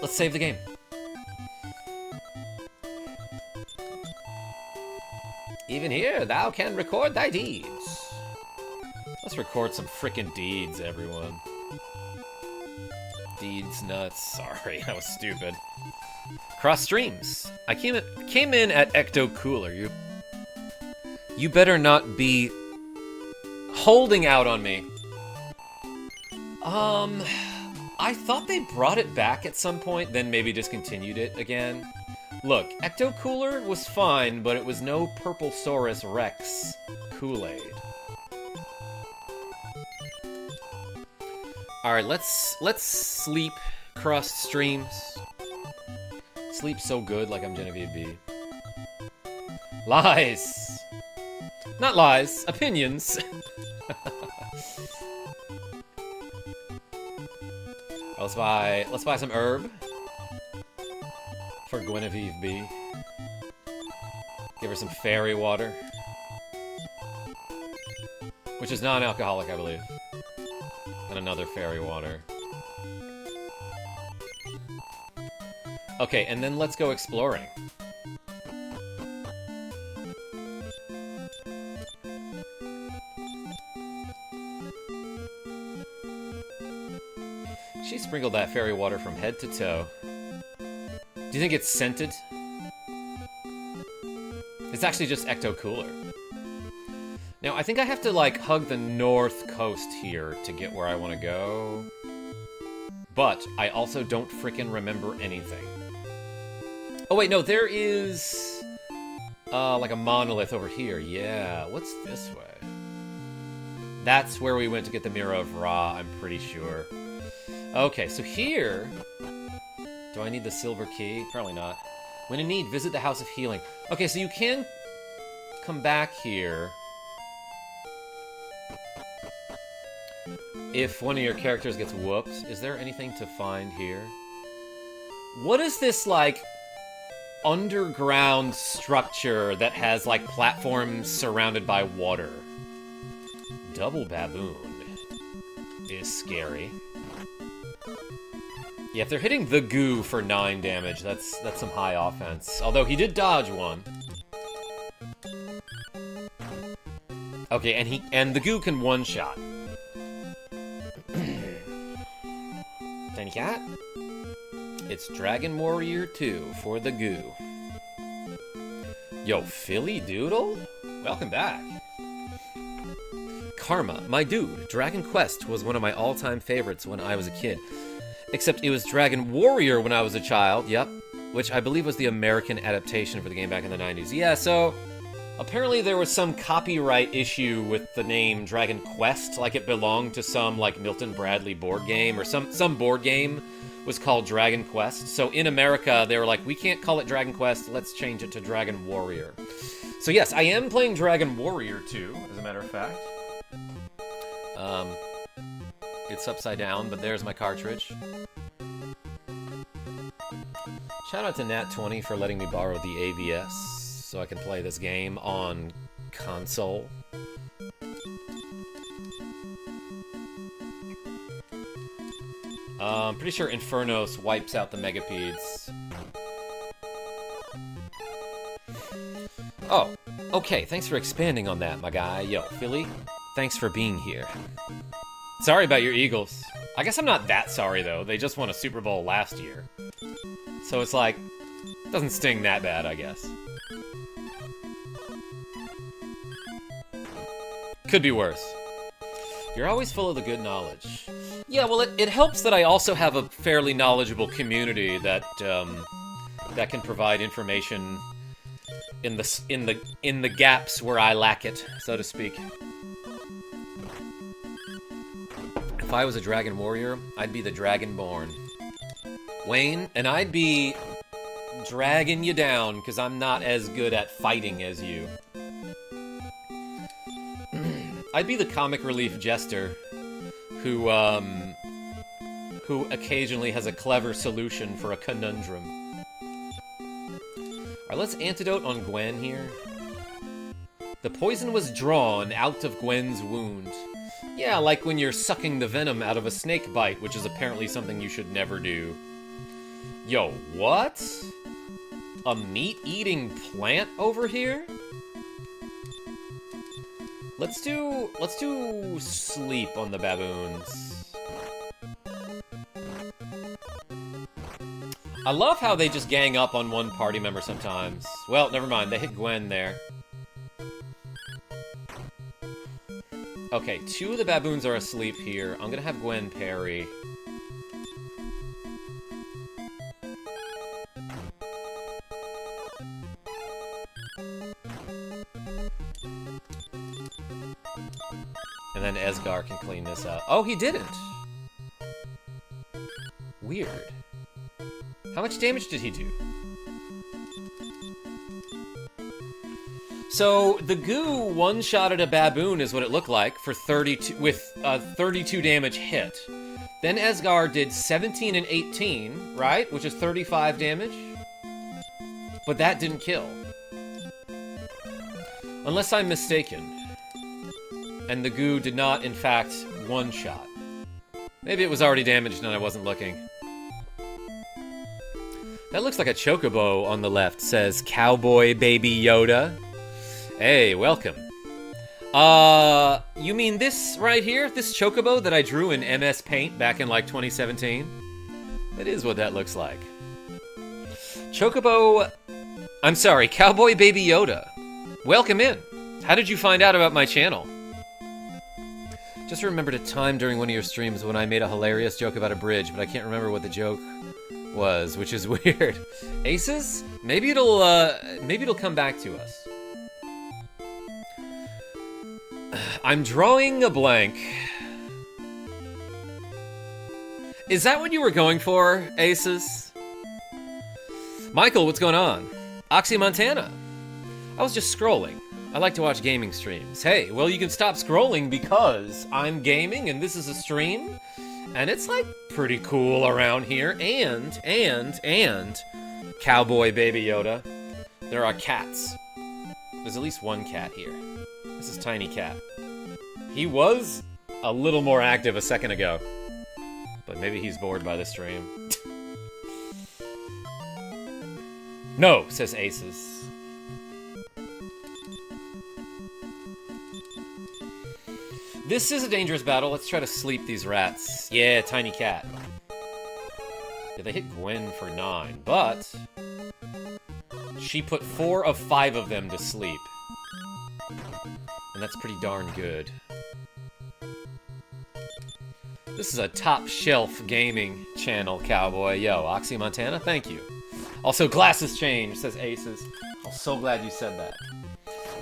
Let's save the game. Even here, thou can record thy deeds. Let's record some frickin' deeds, everyone. Deeds nuts. Sorry, that was stupid. Cross streams. I came in at Ecto Cooler. You better not be holding out on me. I thought they brought it back at some point, then maybe discontinued it again. Look, Ecto Cooler was fine, but it was no Purple Saurus Rex Kool-Aid. Alright, let's sleep cross streams. Sleep so good like I'm Genevieve B. Lies! Not lies, opinions. Let's buy some herb for Genevieve B. Give her some fairy water, which is non-alcoholic, I believe. And another fairy water. Okay, and then let's go exploring. She sprinkled that fairy water from head to toe. Do you think it's scented? It's actually just Ecto Cooler. Now, I think I have to, like, hug the north coast here to get where I want to go. But I also don't frickin' remember anything. Oh, wait, no, there is... like a monolith over here. Yeah, what's this way? That's where we went to get the Mirror of Ra, I'm pretty sure. Okay, so here... Do I need the silver key? Probably not. When in need, visit the House of Healing. Okay, so you can come back here if one of your characters gets whooped. Is there anything to find here? What is this, like, underground structure that has, like, platforms surrounded by water? Double baboon is scary. Yeah, if they're hitting the goo for 9 damage, that's some high offense. Although he did dodge one. Okay, and the goo can one-shot. Tiny cat. It's Dragon Warrior 2 for the goo. Yo, Philly Doodle? Welcome back. Karma, my dude. Dragon Quest was one of my all-time favorites when I was a kid. Except it was Dragon Warrior when I was a child, yep. Which I believe was the American adaptation for the game back in the 90s. Yeah, so apparently there was some copyright issue with the name Dragon Quest, like it belonged to some, like, Milton Bradley board game, or some board game was called Dragon Quest. So in America, they were like, we can't call it Dragon Quest, let's change it to Dragon Warrior. So yes, I am playing Dragon Warrior 2, as a matter of fact. It's upside down, but there's my cartridge. Shout out to Nat20 for letting me borrow the AVS so I can play this game on console. I'm pretty sure Infernos wipes out the Megapedes. Okay, thanks for expanding on that, my guy. Yo, Philly, thanks for being here. Sorry about your Eagles. I guess I'm not that sorry, though. They just won a Super Bowl last year. So it's like, doesn't sting that bad, I guess. Could be worse. You're always full of the good knowledge. Yeah, well, it helps that I also have a fairly knowledgeable community that that can provide information in the gaps where I lack it, so to speak. If I was a dragon warrior, I'd be the Dragonborn. Wayne, and I'd be dragging you down because I'm not as good at fighting as you. I'd be the comic relief jester who occasionally has a clever solution for a conundrum. Alright, let's antidote on Gwen here. The poison was drawn out of Gwen's wound. Yeah, like when you're sucking the venom out of a snake bite, which is apparently something you should never do. Yo, what? A meat-eating plant over here? Let's do sleep on the baboons. I love how they just gang up on one party member sometimes. Well, never mind, they hit Gwen there. Okay, 2 of the baboons are asleep here. I'm gonna have Gwen parry. And then Esgar can clean this up. Oh, he didn't! Weird. How much damage did he do? So, the goo one-shotted a baboon is what it looked like for 32, with a 32 damage hit. Then Esgar did 17 and 18, right? Which is 35 damage. But that didn't kill. Unless I'm mistaken. And the goo did not, in fact, one-shot. Maybe it was already damaged and I wasn't looking. That looks like a chocobo on the left, says Cowboy Baby Yoda. Hey, welcome. You mean this right here? This chocobo that I drew in MS Paint back in, like, 2017? That is what that looks like. Chocobo... I'm sorry, Cowboy Baby Yoda. Welcome in. How did you find out about my channel? Just remembered a time during one of your streams when I made a hilarious joke about a bridge, but I can't remember what the joke was, which is weird. Aces? Maybe it'll come back to us. I'm drawing a blank. Is that what you were going for, Aces? Michael, what's going on? Oxy Montana. I was just scrolling. I like to watch gaming streams. Hey, well, you can stop scrolling because I'm gaming and this is a stream. And it's, like, pretty cool around here. And, Cowboy Baby Yoda, there are cats. There's at least one cat here. This is Tiny Cat. He was a little more active a second ago. But maybe he's bored by the stream. No, says Aces. This is a dangerous battle. Let's try to sleep these rats. Yeah, Tiny Cat. Yeah, they hit Gwen for 9, but she put 4 of 5 of them to sleep. And that's pretty darn good. This is a top-shelf gaming channel, Cowboy. Yo, Oxy Montana, thank you. Also, glasses change, says Aces. I'm so glad you said that.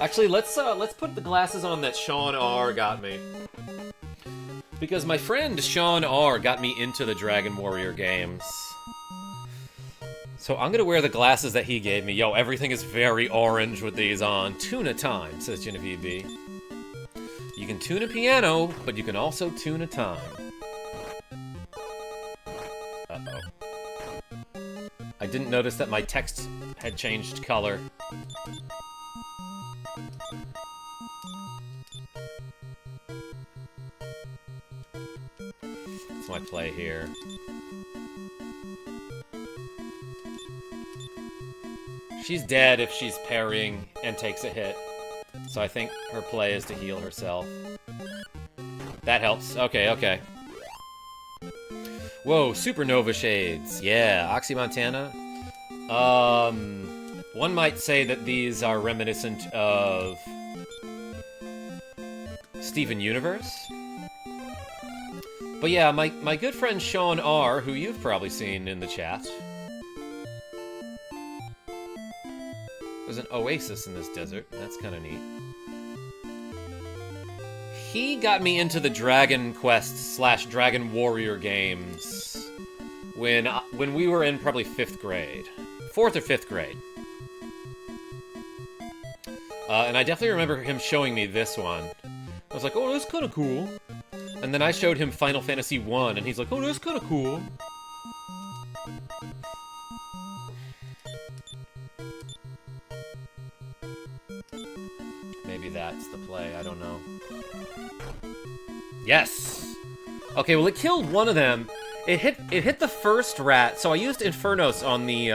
Actually, let's put the glasses on that Sean R. got me. Because my friend Sean R. got me into the Dragon Warrior games. So I'm gonna wear the glasses that he gave me. Yo, everything is very orange with these on. Tuna time, says Genevieve B. You can tune a piano, but you can also tune a time. Uh-oh. I didn't notice that my text had changed color. That's my play here. She's dead if she's parrying and takes a hit. So I think her play is to heal herself. That helps. Okay, okay. Whoa, supernova shades. Yeah, Oxymontana. One might say that these are reminiscent of Steven Universe. But yeah, my good friend Sean R., who you've probably seen in the chat. There's an oasis in this desert. That's kind of neat. He got me into the Dragon Quest / Dragon Warrior games when we were in probably 5th grade. 4th or 5th grade. And I definitely remember him showing me this one. I was like, oh, that's kind of cool. And then I showed him Final Fantasy 1, and he's like, oh, that's kind of cool. Maybe that's the play, I don't know. Yes! Okay, well it killed one of them. It hit the first rat, so I used Infernos on the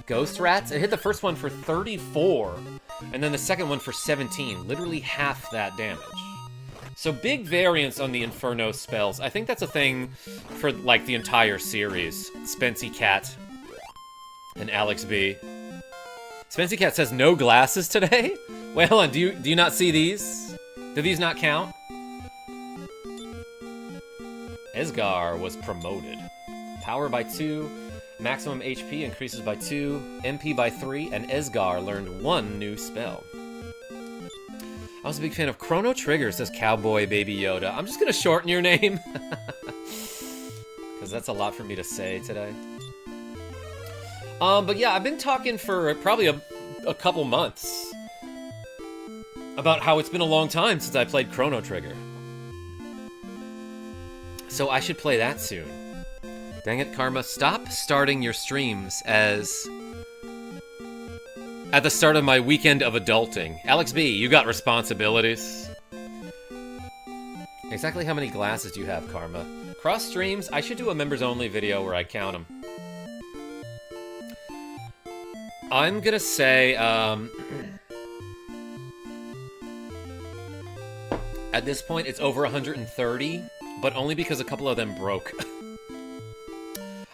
ghost rats. It hit the first one for 34, and then the second one for 17. Literally half that damage. So big variance on the Inferno spells. I think that's a thing for, like, the entire series. Spency Cat and Alex B. Spency Cat says no glasses today? Wait, hold on. Do you not see these? Do these not count? Esgar was promoted. Power by 2, maximum HP increases by 2, MP by 3, and Esgar learned 1 new spell. I was a big fan of Chrono Trigger, says Cowboy Baby Yoda. I'm just gonna shorten your name. Because that's a lot for me to say today. But yeah, I've been talking for probably a couple months about how it's been a long time since I played Chrono Trigger. So I should play that soon. Dang it, Karma, stop starting your streams as at the start of my weekend of adulting. Alex B, you got responsibilities. Exactly how many glasses do you have, Karma? Cross streams, I should do a members only video where I count them. I'm gonna say, at this point it's over 130, but only because a couple of them broke.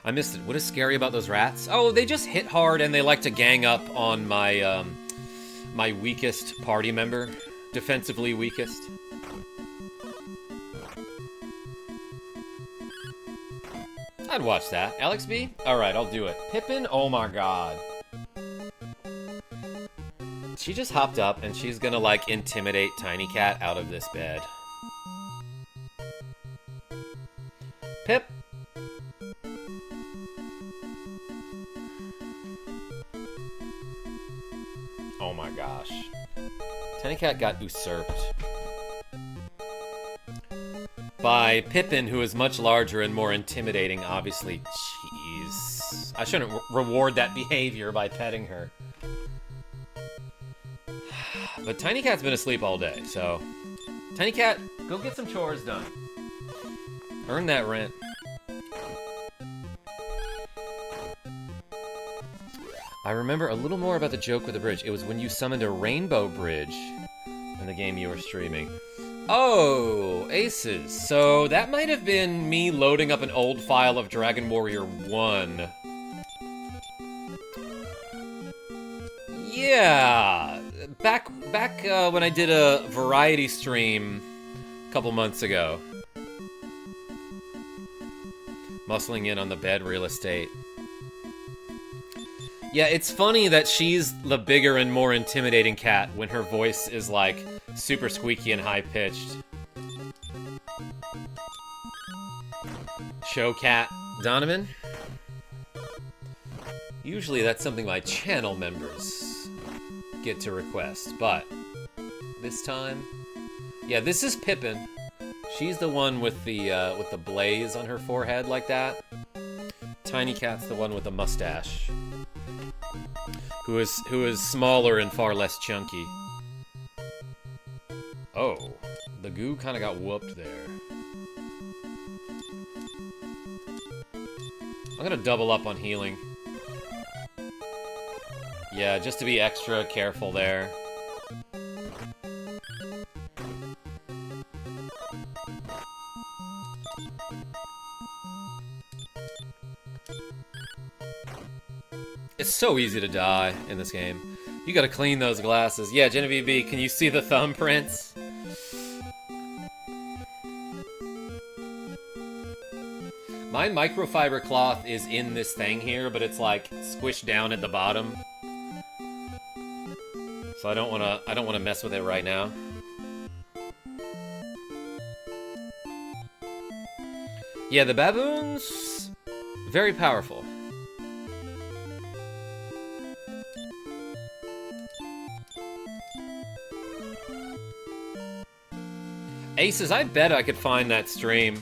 I missed it. What is scary about those rats? Oh, they just hit hard and they like to gang up on my, my weakest party member. Defensively weakest. I'd watch that. Alex B? Alright, I'll do it. Pippin? Oh my god. She just hopped up and she's gonna, like, intimidate Tiny Cat out of this bed. Pip? Oh my gosh. Tiny Cat got usurped by Pippin, who is much larger and more intimidating, obviously. Jeez. I shouldn't reward that behavior by petting her. But Tiny Cat's been asleep all day, so... Tiny Cat, go get some chores done. Earn that rent. I remember a little more about the joke with the bridge. It was when you summoned a rainbow bridge in the game you were streaming. Oh, aces. So that might have been me loading up an old file of Dragon Warrior 1. Yeah. Back when I did a variety stream a couple months ago. Muscling in on the bed real estate. Yeah, it's funny that she's the bigger and more intimidating cat when her voice is, like, super squeaky and high-pitched. Show cat Donovan? Usually that's something my channel members get to request, but this time... Yeah, this is Pippin. She's the one with the blaze on her forehead like that. Tiny Cat's the one with the mustache. Who is smaller and far less chunky. Oh, the goo kind of got whooped there. I'm gonna double up on healing. Yeah, just to be extra careful there. It's so easy to die in this game. You gotta clean those glasses. Yeah, Genevieve B, can you see the thumbprints? My microfiber cloth is in this thing here, but it's like squished down at the bottom. So I don't wanna mess with it right now. Yeah, the baboons, very powerful. Aces, I bet I could find that stream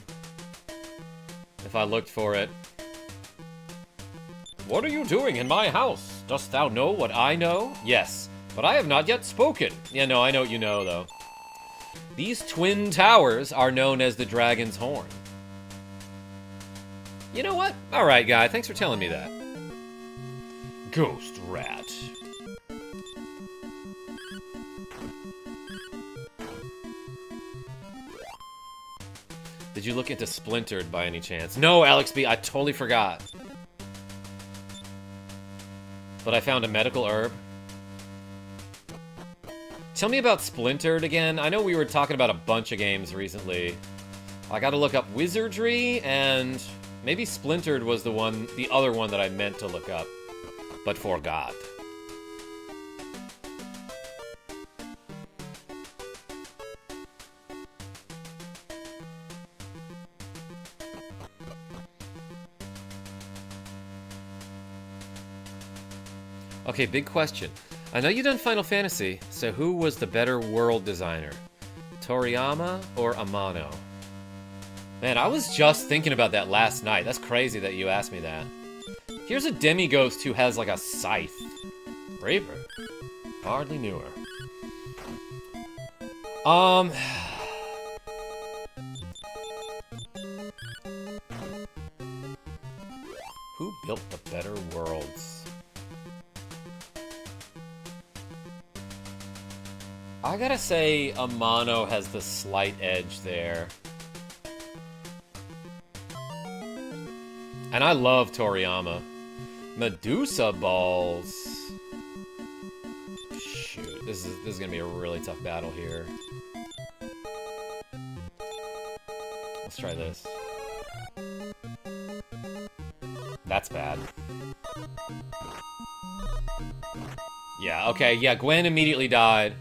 if I looked for it. What are you doing in my house? Dost thou know what I know? Yes, but I have not yet spoken. Yeah, no, I know what you know, though. These twin towers are known as the Dragon's Horn. You know what? Alright, guy, thanks for telling me that. Ghost rat. Did you look into Splintered by any chance? No, Alex B, I totally forgot. But I found a medical herb. Tell me about Splintered again. I know we were talking about a bunch of games recently. I gotta look up Wizardry, and maybe Splintered was the other one that I meant to look up, but forgot. Okay, big question. I know you've done Final Fantasy, so who was the better world designer? Toriyama or Amano? Man, I was just thinking about that last night. That's crazy that you asked me that. Here's a demi-ghost who has like a scythe. Reaper. Hardly knew her. Who built the better worlds? I gotta say, Amano has the slight edge there. And I love Toriyama. Medusa balls. Shoot, this is gonna be a really tough battle here. Let's try this. That's bad. Yeah, okay, yeah, Gwen immediately died.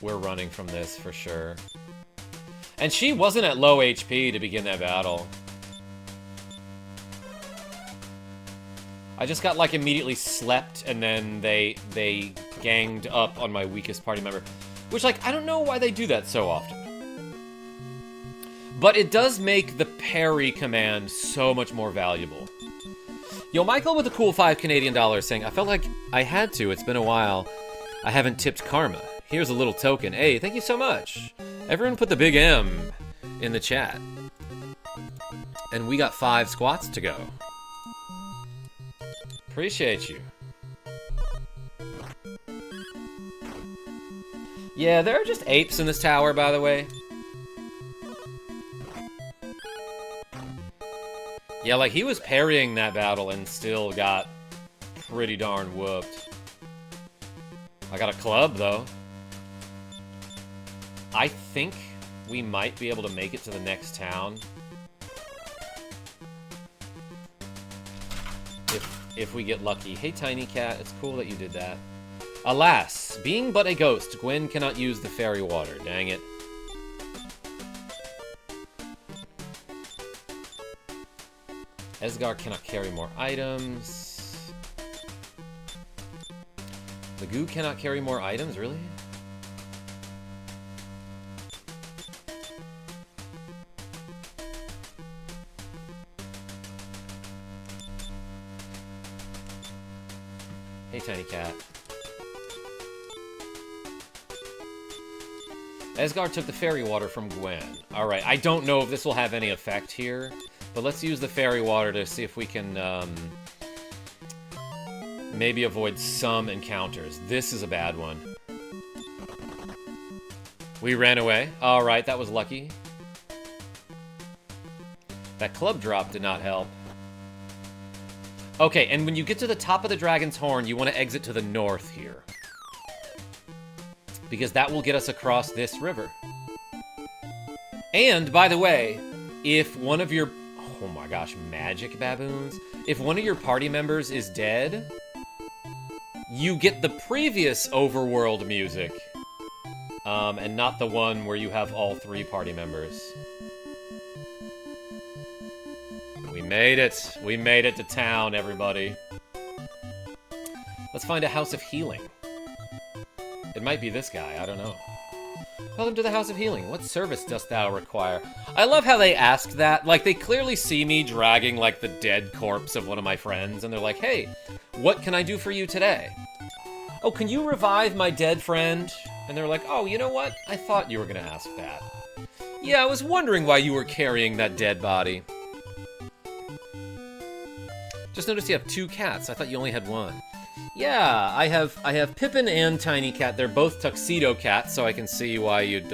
We're running from this for sure. And she wasn't at low HP to begin that battle. I just got like immediately slept, and then they ganged up on my weakest party member. Which, like, I don't know why they do that so often. But it does make the parry command so much more valuable. Yo, Michael with a cool $5 Canadian saying, I felt like I had to, it's been a while. I haven't tipped Karma. Here's a little token. Hey, thank you so much. Everyone put the big M in the chat. And we got 5 squats to go. Appreciate you. Yeah, there are just apes in this tower, by the way. Yeah, like, he was parrying that battle and still got pretty darn whooped. I got a club, though. I think we might be able to make it to the next town. If we get lucky. Hey, Tiny Cat, it's cool that you did that. Alas, being but a ghost, Gwen cannot use the fairy water. Dang it. Esgar cannot carry more items. The goo cannot carry more items, really? Hey, Tiny Cat. Esgar took the fairy water from Gwen. Alright, I don't know if this will have any effect here, but let's use the fairy water to see if we can maybe avoid some encounters. This is a bad one. We ran away. Alright, that was lucky. That club drop did not help. Okay, and when you get to the top of the Dragon's Horn, you want to exit to the north here. Because that will get us across this river. And, by the way, if one of your... Oh my gosh, magic baboons. If one of your party members is dead, you get the previous overworld music. And not the one where you have all 3 party members. We made it. We made it to town, everybody. Let's find a House of Healing. It might be this guy, I don't know. Welcome to the House of Healing. What service dost thou require? I love how they asked that. Like, they clearly see me dragging, like, the dead corpse of one of my friends, and they're like, hey, what can I do for you today? Oh, can you revive my dead friend? And they're like, oh, you know what? I thought you were gonna ask that. Yeah, I was wondering why you were carrying that dead body. Just noticed you have 2 cats. I thought you only had 1. Yeah, I have Pippin and Tiny Cat. They're both tuxedo cats, so I can see why you'd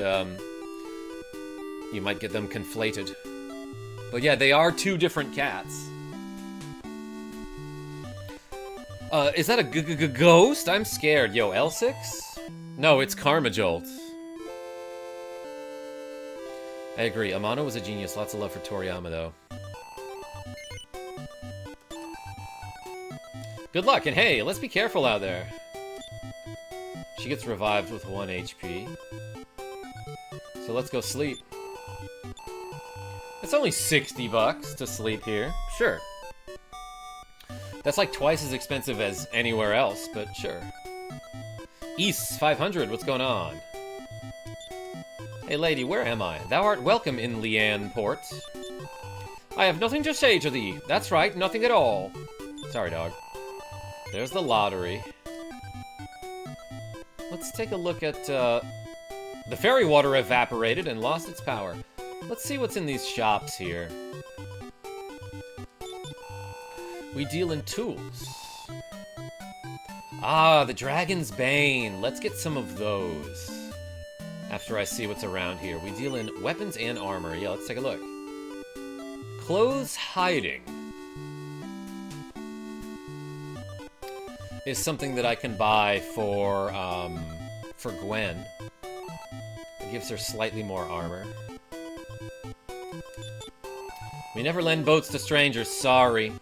you might get them conflated. But yeah, they are 2 different cats. Is that a ghost? I'm scared. Yo, L6? No, it's KarmaJolt. I agree. Amano was a genius. Lots of love for Toriyama, though. Good luck, and hey, let's be careful out there. She gets revived with 1 HP. So let's go sleep. It's only 60 bucks to sleep here. Sure. That's like twice as expensive as anywhere else, but sure. East 500, what's going on? Hey lady, where am I? Thou art welcome in Lian Port. I have nothing to say to thee. That's right, nothing at all. Sorry, dog. There's the lottery. Let's take a look at, the fairy water evaporated and lost its power. Let's see what's in these shops here. We deal in tools. Ah, the Dragon's Bane. Let's get some of those. After I see what's around here. We deal in weapons and armor. Yeah, let's take a look. Clothes hiding is something that I can buy for Gwen. It gives her slightly more armor. We never lend boats to strangers, sorry.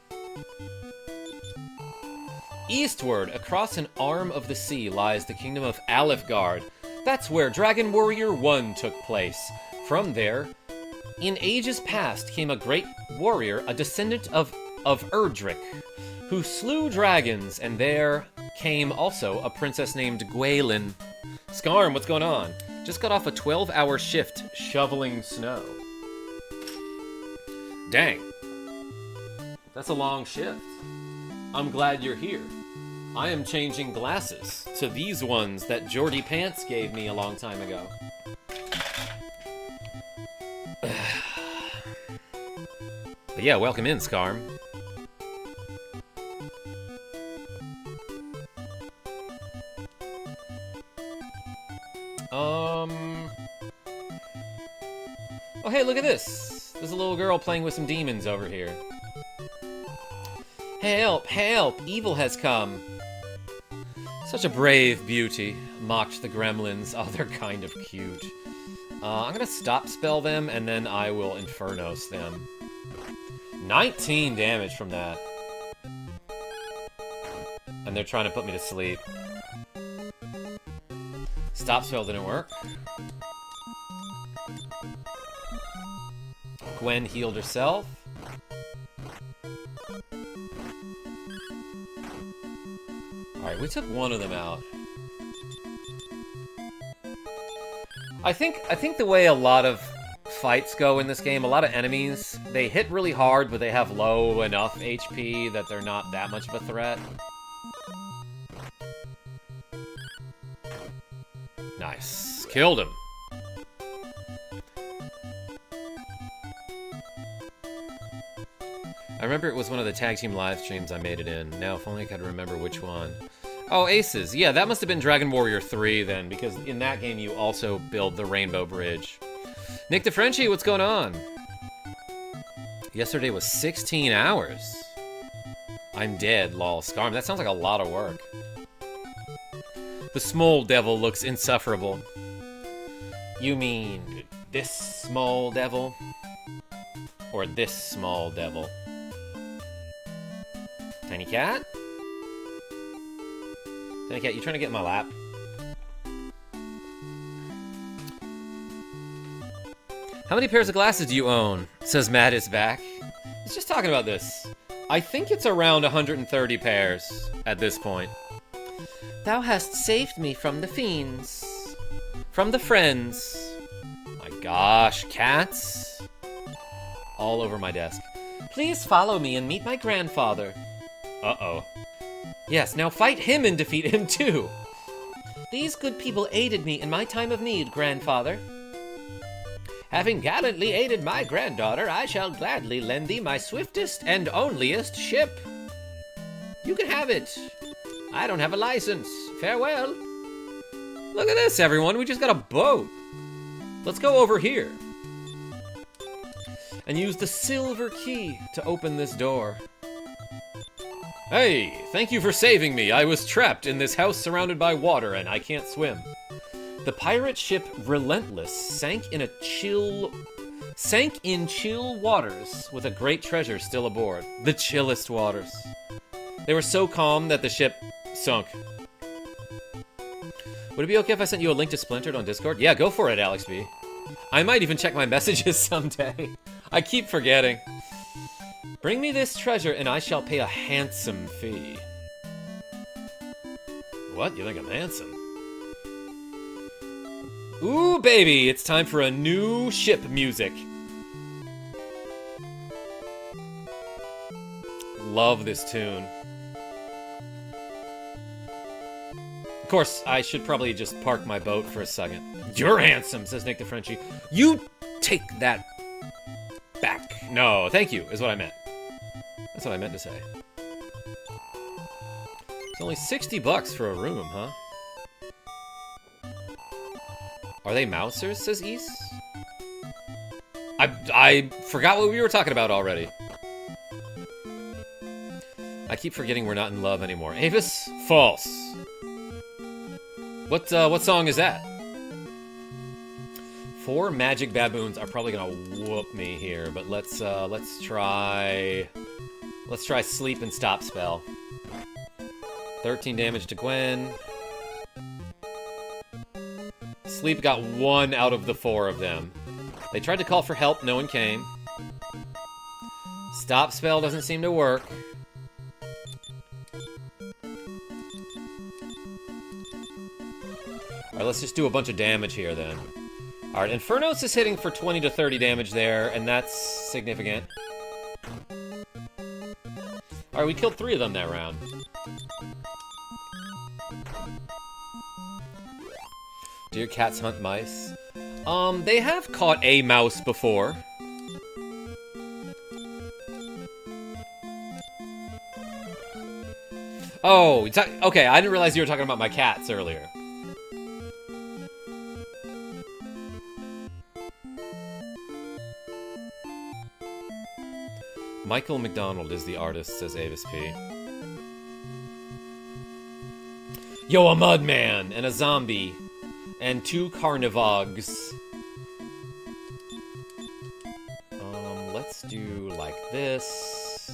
Eastward, across an arm of the sea, lies the kingdom of Alifgard. That's where Dragon Warrior 1 took place. From there, in ages past, came a great warrior, a descendant of Erdrick, who slew dragons, and there came also a princess named Gwaelin. Skarm, what's going on? Just got off a 12-hour shift shoveling snow. Dang. That's a long shift. I'm glad you're here. I am changing glasses to these ones that Jordy Pants gave me a long time ago. But yeah, welcome in, Skarm. Oh, hey, look at this. There's a little girl playing with some demons over here. Help, help, evil has come. Such a brave beauty, mocked the gremlins. Oh, they're kind of cute. I'm gonna stop spell them, and then I will Infernos them. 19 damage from that. And they're trying to put me to sleep. Stop spell didn't work. Gwen healed herself. Alright, we took one of them out. I think the way a lot of fights go in this game, a lot of enemies, they hit really hard, but they have low enough HP that they're not that much of a threat. Nice. Killed him. I remember it was one of the tag team live streams I made it in. Now, if only I could remember which one. Oh, Aces. Yeah, that must have been Dragon Warrior 3 then, because in that game you also build the Rainbow Bridge. Nick DeFrenchie, what's going on? Yesterday was 16 hours. I'm dead, lol. Scarm, that sounds like a lot of work. The small devil looks insufferable. You mean this small devil? Or this small devil? Tiny cat? Tiny cat, you trying to get in my lap? How many pairs of glasses do you own? Says Matt is back. He's just talking about this. I think it's around 130 pairs at this point. Thou hast saved me from the fiends. From the friends. My gosh, cats. All over my desk. Please follow me and meet my grandfather. Uh-oh. Yes, now fight him and defeat him too. These good people aided me in my time of need, grandfather. Having gallantly aided my granddaughter, I shall gladly lend thee my swiftest and onlyest ship. You can have it. I don't have a license. Farewell. Look at this, everyone. We just got a boat. Let's go over here and use the silver key to open this door. Hey, thank you for saving me. I was trapped in this house surrounded by water and I can't swim. The pirate ship Relentless sank in chill waters with a great treasure still aboard. The chillest waters. They were so calm that the ship sunk. Would it be okay if I sent you a link to Splintered on Discord? Yeah, go for it, Alex B. I might even check my messages someday. I keep forgetting. Bring me this treasure and I shall pay a handsome fee. What? You think I'm handsome? Ooh, baby, it's time for a new ship music. Love this tune. Of course, I should probably just park my boat for a second. You're handsome, says Nick DeFrenchie. You take that back. No, thank you, is what I meant. That's what I meant to say. It's only 60 bucks for a room, huh? Are they mousers, says East? I forgot what we were talking about already. I keep forgetting we're not in love anymore. Avis? False. What song is that? 4 magic baboons are probably gonna whoop me here, but let's try sleep and stop spell. 13 damage to Gwen. Sleep got 1 out of the 4 of them. They tried to call for help, no one came. Stop spell doesn't seem to work. Alright, let's just do a bunch of damage here then. Alright, Infernos is hitting for 20 to 30 damage there, and that's significant. Alright, we killed 3 of them that round. Do your cats hunt mice? They have caught a mouse before. Oh, okay, I didn't realize you were talking about my cats earlier. Michael McDonald is the artist, says Avis P. Yo, a mudman and a zombie and 2 carnivogs. Let's do like this.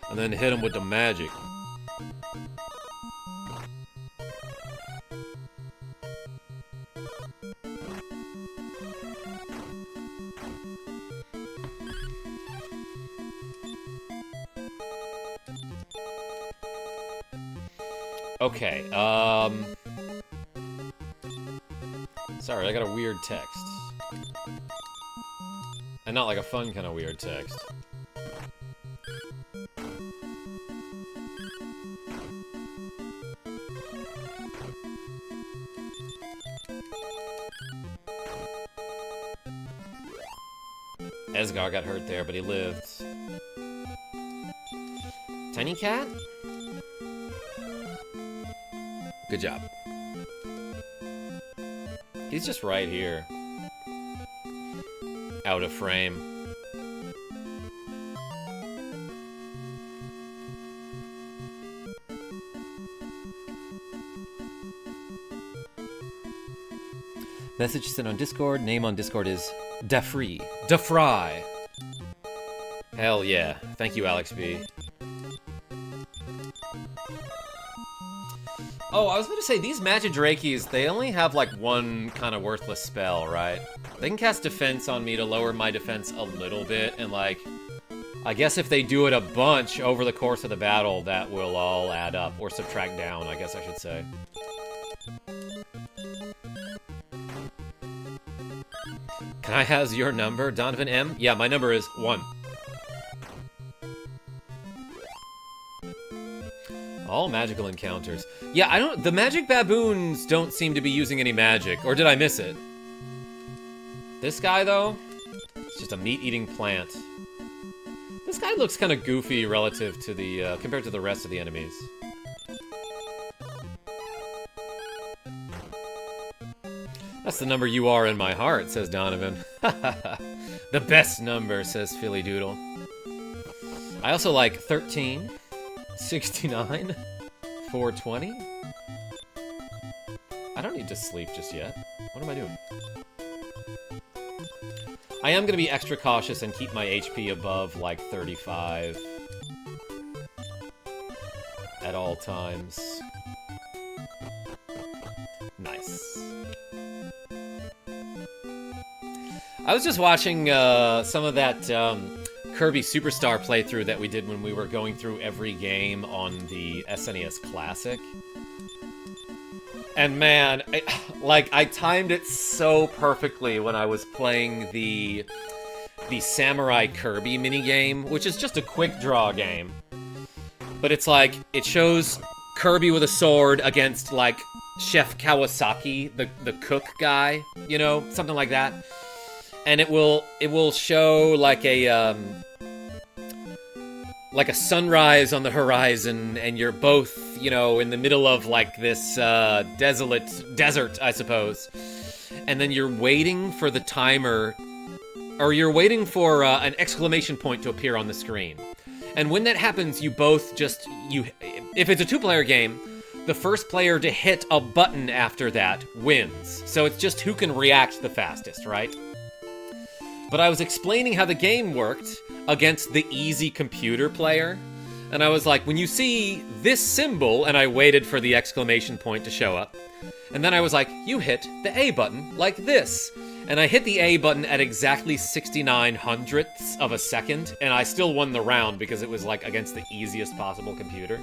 And then hit him with the magic. Okay, sorry, I got a weird text. And not like a fun kind of weird text. Esgar got hurt there, but he lived. Tiny cat? Good job. He's just right here. Out of frame. Message sent on Discord. Name on Discord is Dafree. Dafry. Hell yeah. Thank you, Alex B. Oh, I was going to say, these Magidrakes, they only have, like, one kind of worthless spell, right? They can cast defense on me to lower my defense a little bit, and, like, I guess if they do it a bunch over the course of the battle, that will all add up. Or subtract down, I guess I should say. Can I have your number, Donovan M? Yeah, my number is 1. All magical encounters. Yeah, I don't... The magic baboons don't seem to be using any magic. Or did I miss it? This guy, though? It's just a meat-eating plant. This guy looks kind of goofy relative to the... compared to the rest of the enemies. That's the number you are in my heart, says Donovan. The best number, says Philly Doodle. I also like 13, 69, 420. I don't need to sleep just yet. What am I doing? I am going to be extra cautious and keep my HP above, like, 35 at all times. Nice. I was just watching some of that Kirby Superstar playthrough that we did when we were going through every game on the SNES Classic. And man, I timed it so perfectly when I was playing the Samurai Kirby minigame, which is just a quick draw game. But it's like, it shows Kirby with a sword against, like, Chef Kawasaki, the cook guy, you know, something like that. And it will show like a sunrise on the horizon, and you're both, you know, in the middle of like this desolate desert, I suppose. And then you're waiting for the timer, or you're waiting for an exclamation point to appear on the screen. And when that happens, you both just if it's a 2-player game, the first player to hit a button after that wins. So it's just who can react the fastest, right? But I was explaining how the game worked against the easy computer player. And I was like, when you see this symbol, and I waited for the exclamation point to show up. And then I was like, you hit the A button like this. And I hit the A button at exactly 69 hundredths of a second. And I still won the round because it was like against the easiest possible computer.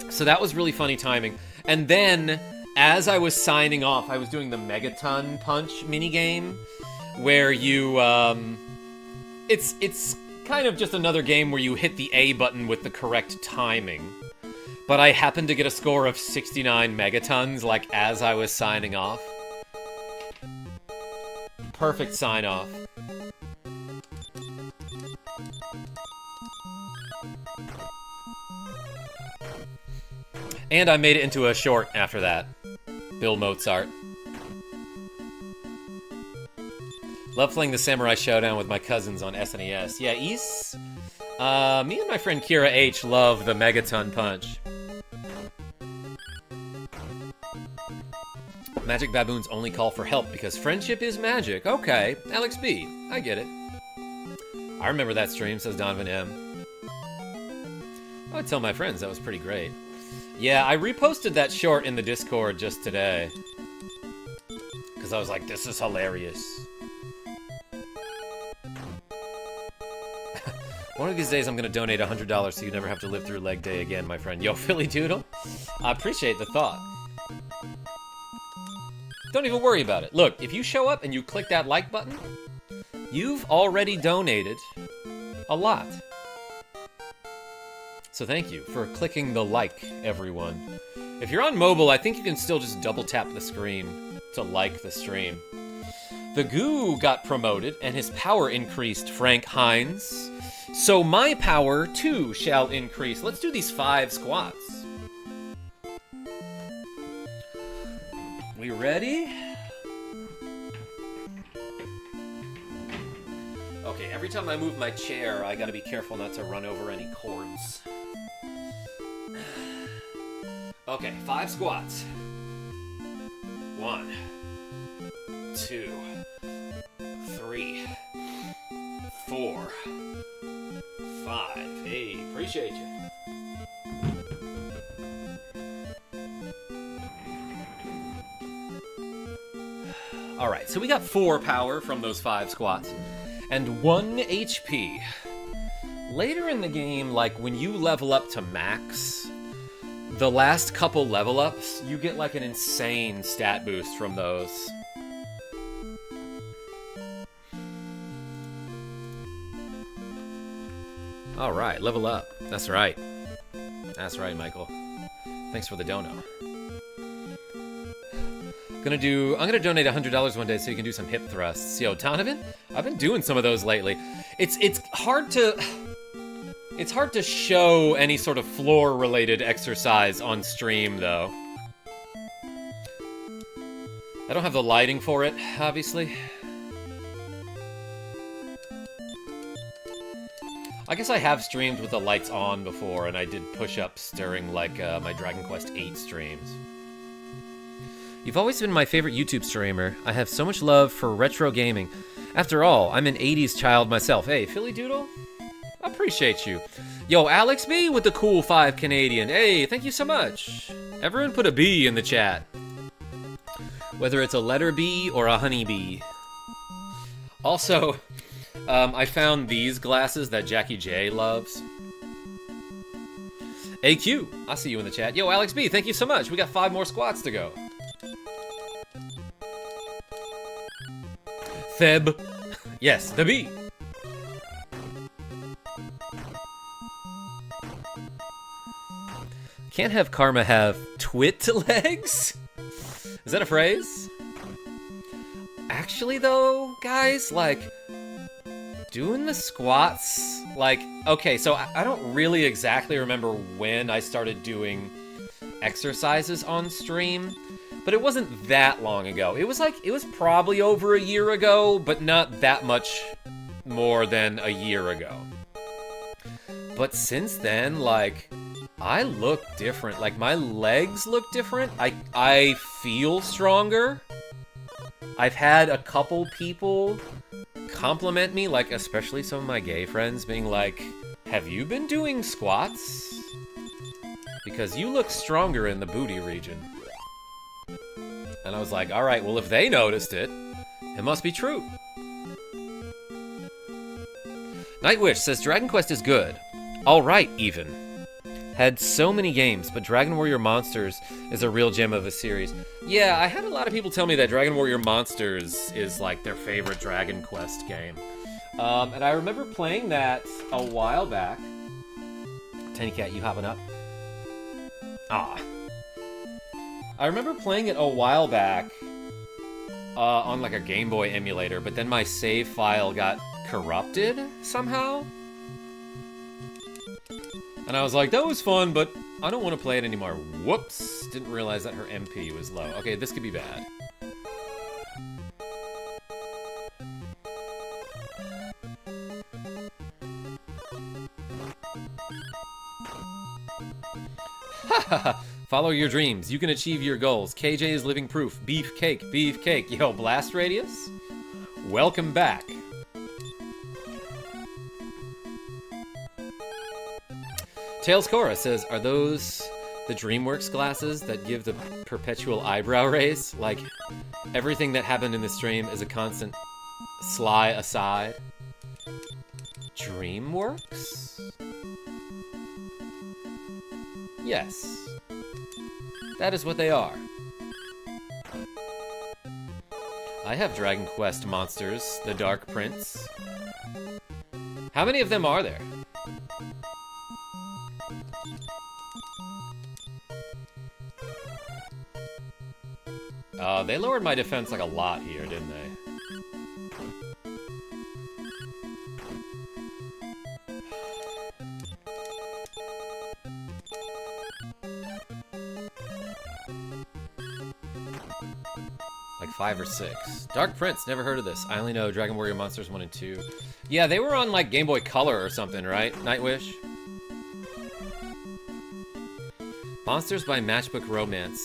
So that was really funny timing. And then, as I was signing off, I was doing the Megaton Punch minigame, where you, it's kind of just another game where you hit the A button with the correct timing. But I happened to get a score of 69 megatons, like, as I was signing off. Perfect sign-off. And I made it into a short after that. Bill Mozart. Love playing the Samurai Showdown with my cousins on SNES. Yeah, East. Me and my friend Kira H love the Megaton Punch. Magic baboons only call for help because friendship is magic. Okay, Alex B. I get it. I remember that stream, says Donovan M. I would tell my friends that was pretty great. Yeah, I reposted that short in the Discord just today. Because I was like, this is hilarious. One of these days I'm going to donate $100 so you never have to live through leg day again, my friend. Yo, Philly Doodle. I appreciate the thought. Don't even worry about it. Look, if you show up and you click that like button, you've already donated a lot. So thank you for clicking the like, everyone. If you're on mobile, I think you can still just double tap the screen to like the stream. The Goo got promoted and his power increased, Frank Hines. So my power, too, shall increase. Let's do these 5 squats. We ready? Okay, every time I move my chair, I gotta be careful not to run over any cords. Okay, 5 squats. 1, 2, 3, 4, 5. Hey, appreciate you. Alright, so we got 4 power from those 5 squats. And 1 HP. Later in the game, like when you level up to max, the last couple level ups, you get like an insane stat boost from those. Alright, level up. That's right. That's right, Michael. Thanks for the dono. I'm gonna donate $100 one day so you can do some hip thrusts. Yo, Donovan, I've been doing some of those lately. It's hard to show any sort of floor-related exercise on stream, though. I don't have the lighting for it, obviously. I guess I have streamed with the lights on before, and I did push-ups during, like, my Dragon Quest VIII streams. You've always been my favorite YouTube streamer. I have so much love for retro gaming. After all, I'm an 80s child myself. Hey, Philly Doodle? I appreciate you. Yo, Alex B with the cool 5 Canadian. Hey, thank you so much. Everyone put a B in the chat. Whether it's a letter B or a honey bee. Also, I found these glasses that Jackie J loves. AQ, I see you in the chat. Yo, Alex B, thank you so much. We got 5 more squats to go. Theb. Yes, the B. Can't have Karma have twit legs? Is that a phrase? Actually, though, guys, like, doing the squats, like, okay, so I don't really exactly remember when I started doing exercises on stream, but it wasn't that long ago. It was probably over a year ago, but not that much more than a year ago. But since then, like, I look different. Like, my legs look different. I feel stronger. I've had a couple people compliment me, like, especially some of my gay friends, being like, have you been doing squats? Because you look stronger in the booty region. And I was like, alright, well, if they noticed it, it must be true. Nightwish says, Dragon Quest is good. Alright, even. Had so many games, but Dragon Warrior Monsters is a real gem of a series. Yeah, I had a lot of people tell me that Dragon Warrior Monsters is, like, their favorite Dragon Quest game. And I remember playing that a while back. Tiny Cat, you hopping up? Ah. I remember playing it a while back on, like, a Game Boy emulator, but then my save file got corrupted somehow. And I was like, that was fun, but I don't want to play it anymore. Whoops! Didn't realize that her MP was low. Okay, this could be bad. Hahaha! Follow your dreams. You can achieve your goals. KJ is living proof. Beefcake, beefcake. Yo, Blast Radius? Welcome back. Tails Cora says, are those the DreamWorks glasses that give the perpetual eyebrow raise? Like, everything that happened in the stream is a constant sly aside. DreamWorks? Yes. That is what they are. I have Dragon Quest Monsters, the Dark Prince. How many of them are there? They lowered my defense like a lot here, didn't they? Like 5 or 6. Dark Prince, never heard of this. I only know Dragon Warrior Monsters 1 and 2. Yeah, they were on like Game Boy Color or something, right? Nightwish? Monsters by Matchbook Romance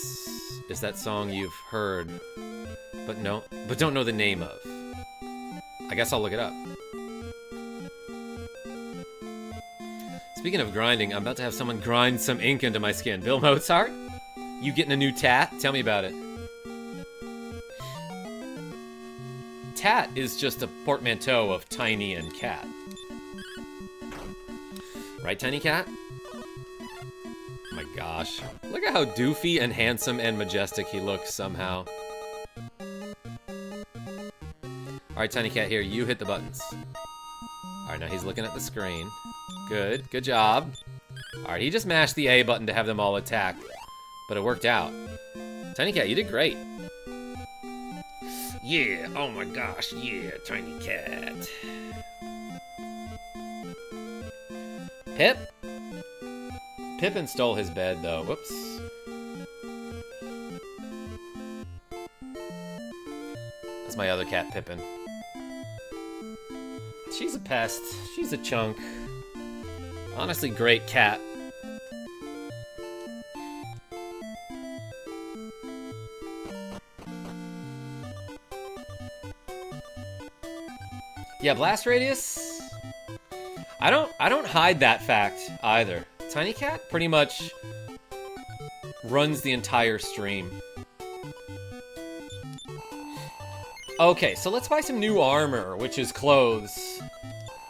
is that song you've heard, but don't know the name of. I guess I'll look it up. Speaking of grinding, I'm about to have someone grind some ink into my skin. Bill Mozart? You getting a new tat? Tell me about it. Tat is just a portmanteau of tiny and cat. Right, Tiny Cat? Oh my gosh. Look at how doofy and handsome and majestic he looks somehow. Alright, Tiny Cat, here, you hit the buttons. Alright, now he's looking at the screen. Good, good job. Alright, he just mashed the A button to have them all attack. But it worked out. Tiny Cat, you did great. Yeah, oh my gosh, yeah, Tiny Cat. Pip? Pippin stole his bed, though. Whoops. That's my other cat, Pippin. She's a pest. She's a chunk. Honestly, great cat. Yeah, blast radius. I don't hide that fact either. Tiny Cat pretty much runs the entire stream. Okay, so let's buy some new armor, which is clothes.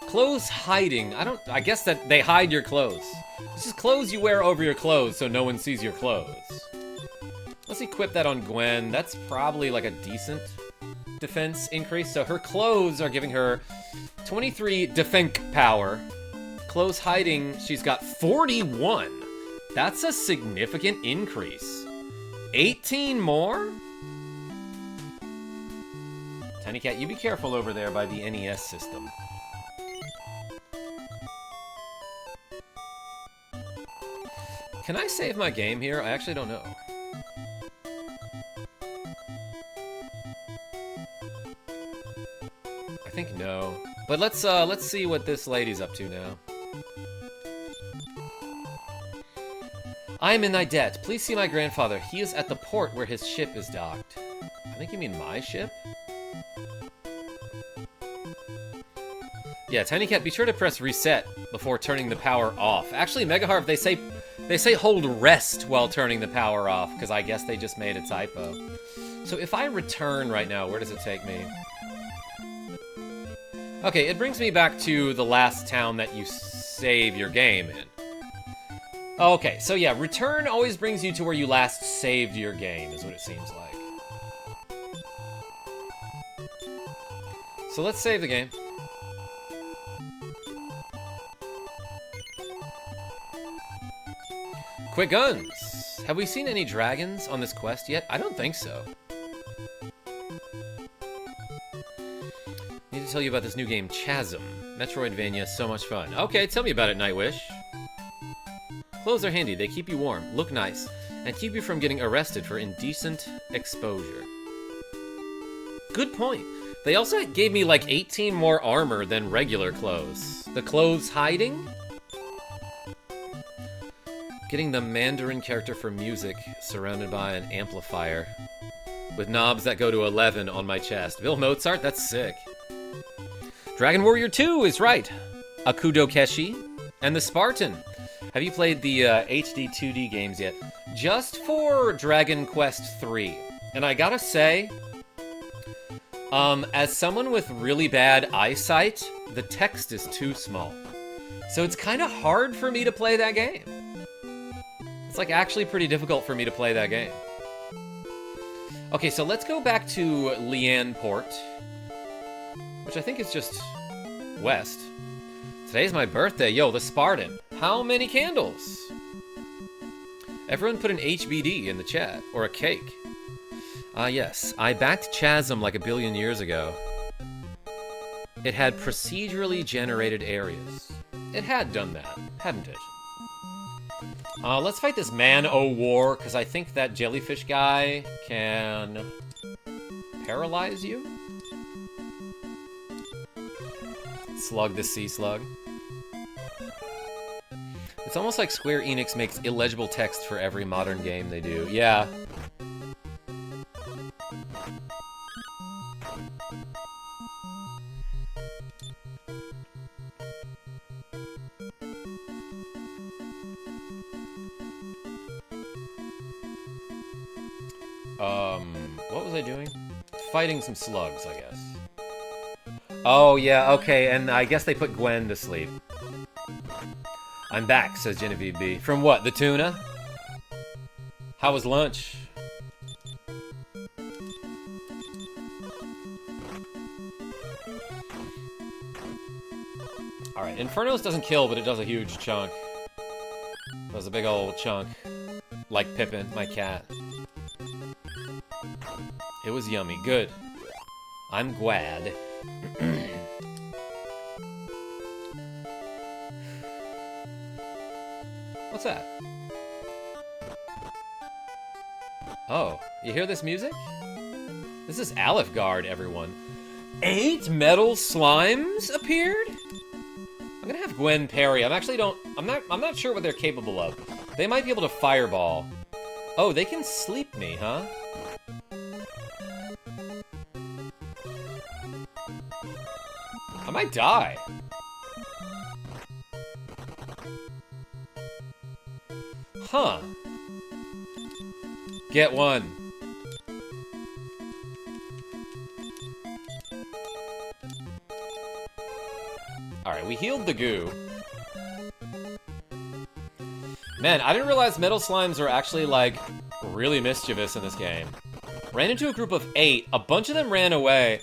Clothes hiding. I guess that they hide your clothes. It's just clothes you wear over your clothes so no one sees your clothes. Let's equip that on Gwen. That's probably like a decent defense increase. So her clothes are giving her 23 defense power. Clothes hiding, she's got 41. That's a significant increase. 18 more? Tiny Cat, you be careful over there by the NES system. Can I save my game here? I actually don't know. I think no. But let's see what this lady's up to now. I am in thy debt. Please see my grandfather. He is at the port where his ship is docked. I think you mean my ship? Yeah, Tiny Cat, be sure to press reset before turning the power off. Actually, Megaharv, they say hold rest while turning the power off, because I guess they just made a typo. So if I return right now, where does it take me? Okay, it brings me back to the last town that you save your game in. Okay, so yeah, return always brings you to where you last saved your game, is what it seems like. So let's save the game. Quick guns! Have we seen any dragons on this quest yet? I don't think so. Need to tell you about this new game, Chasm. Metroidvania, so much fun. Okay, tell me about it, Nightwish. Clothes are handy, they keep you warm, look nice, and keep you from getting arrested for indecent exposure. Good point. They also gave me like 18 more armor than regular clothes. The clothes hiding? Getting the Mandarin character for music surrounded by an amplifier. With knobs that go to 11 on my chest. Bill Mozart, that's sick. Dragon Warrior 2 is right. Akudo Keshi and the Spartan. Have you played the HD 2D games yet? Just for Dragon Quest 3. And I gotta say, as someone with really bad eyesight, the text is too small. So it's kind of hard for me to play that game. It's like actually pretty difficult for me to play that game. Okay, so let's go back to Lianport, which I think is just west. Today's my birthday. Yo, the Spartan. How many candles? Everyone put an HBD in the chat, or a cake. Ah, yes. I backed Chasm like a billion years ago. It had procedurally generated areas. It had done that, hadn't it? Let's fight this Man-O-War, because I think that jellyfish guy can paralyze you? Slug the sea slug. It's almost like Square Enix makes illegible text for every modern game they do. Yeah. What was I doing? Fighting some slugs, I guess. Oh, yeah, okay, and I guess they put Gwen to sleep. I'm back, says Genevieve B. From what, the tuna? How was lunch? Alright, Infernos doesn't kill, but it does a huge chunk. It does a big old chunk. Like Pippin, my cat. It was yummy. Good. I'm glad. What's that? Oh, you hear this music? This is Aleph Guard, everyone. 8 metal slimes appeared? I'm gonna have Gwen parry. I'm not sure what they're capable of. They might be able to fireball. Oh, they can sleep me, huh? I might die. Huh. Get one. Alright, we healed the goo. Man, I didn't realize metal slimes are actually, like, really mischievous in this game. Ran into a group of 8. A bunch of them ran away.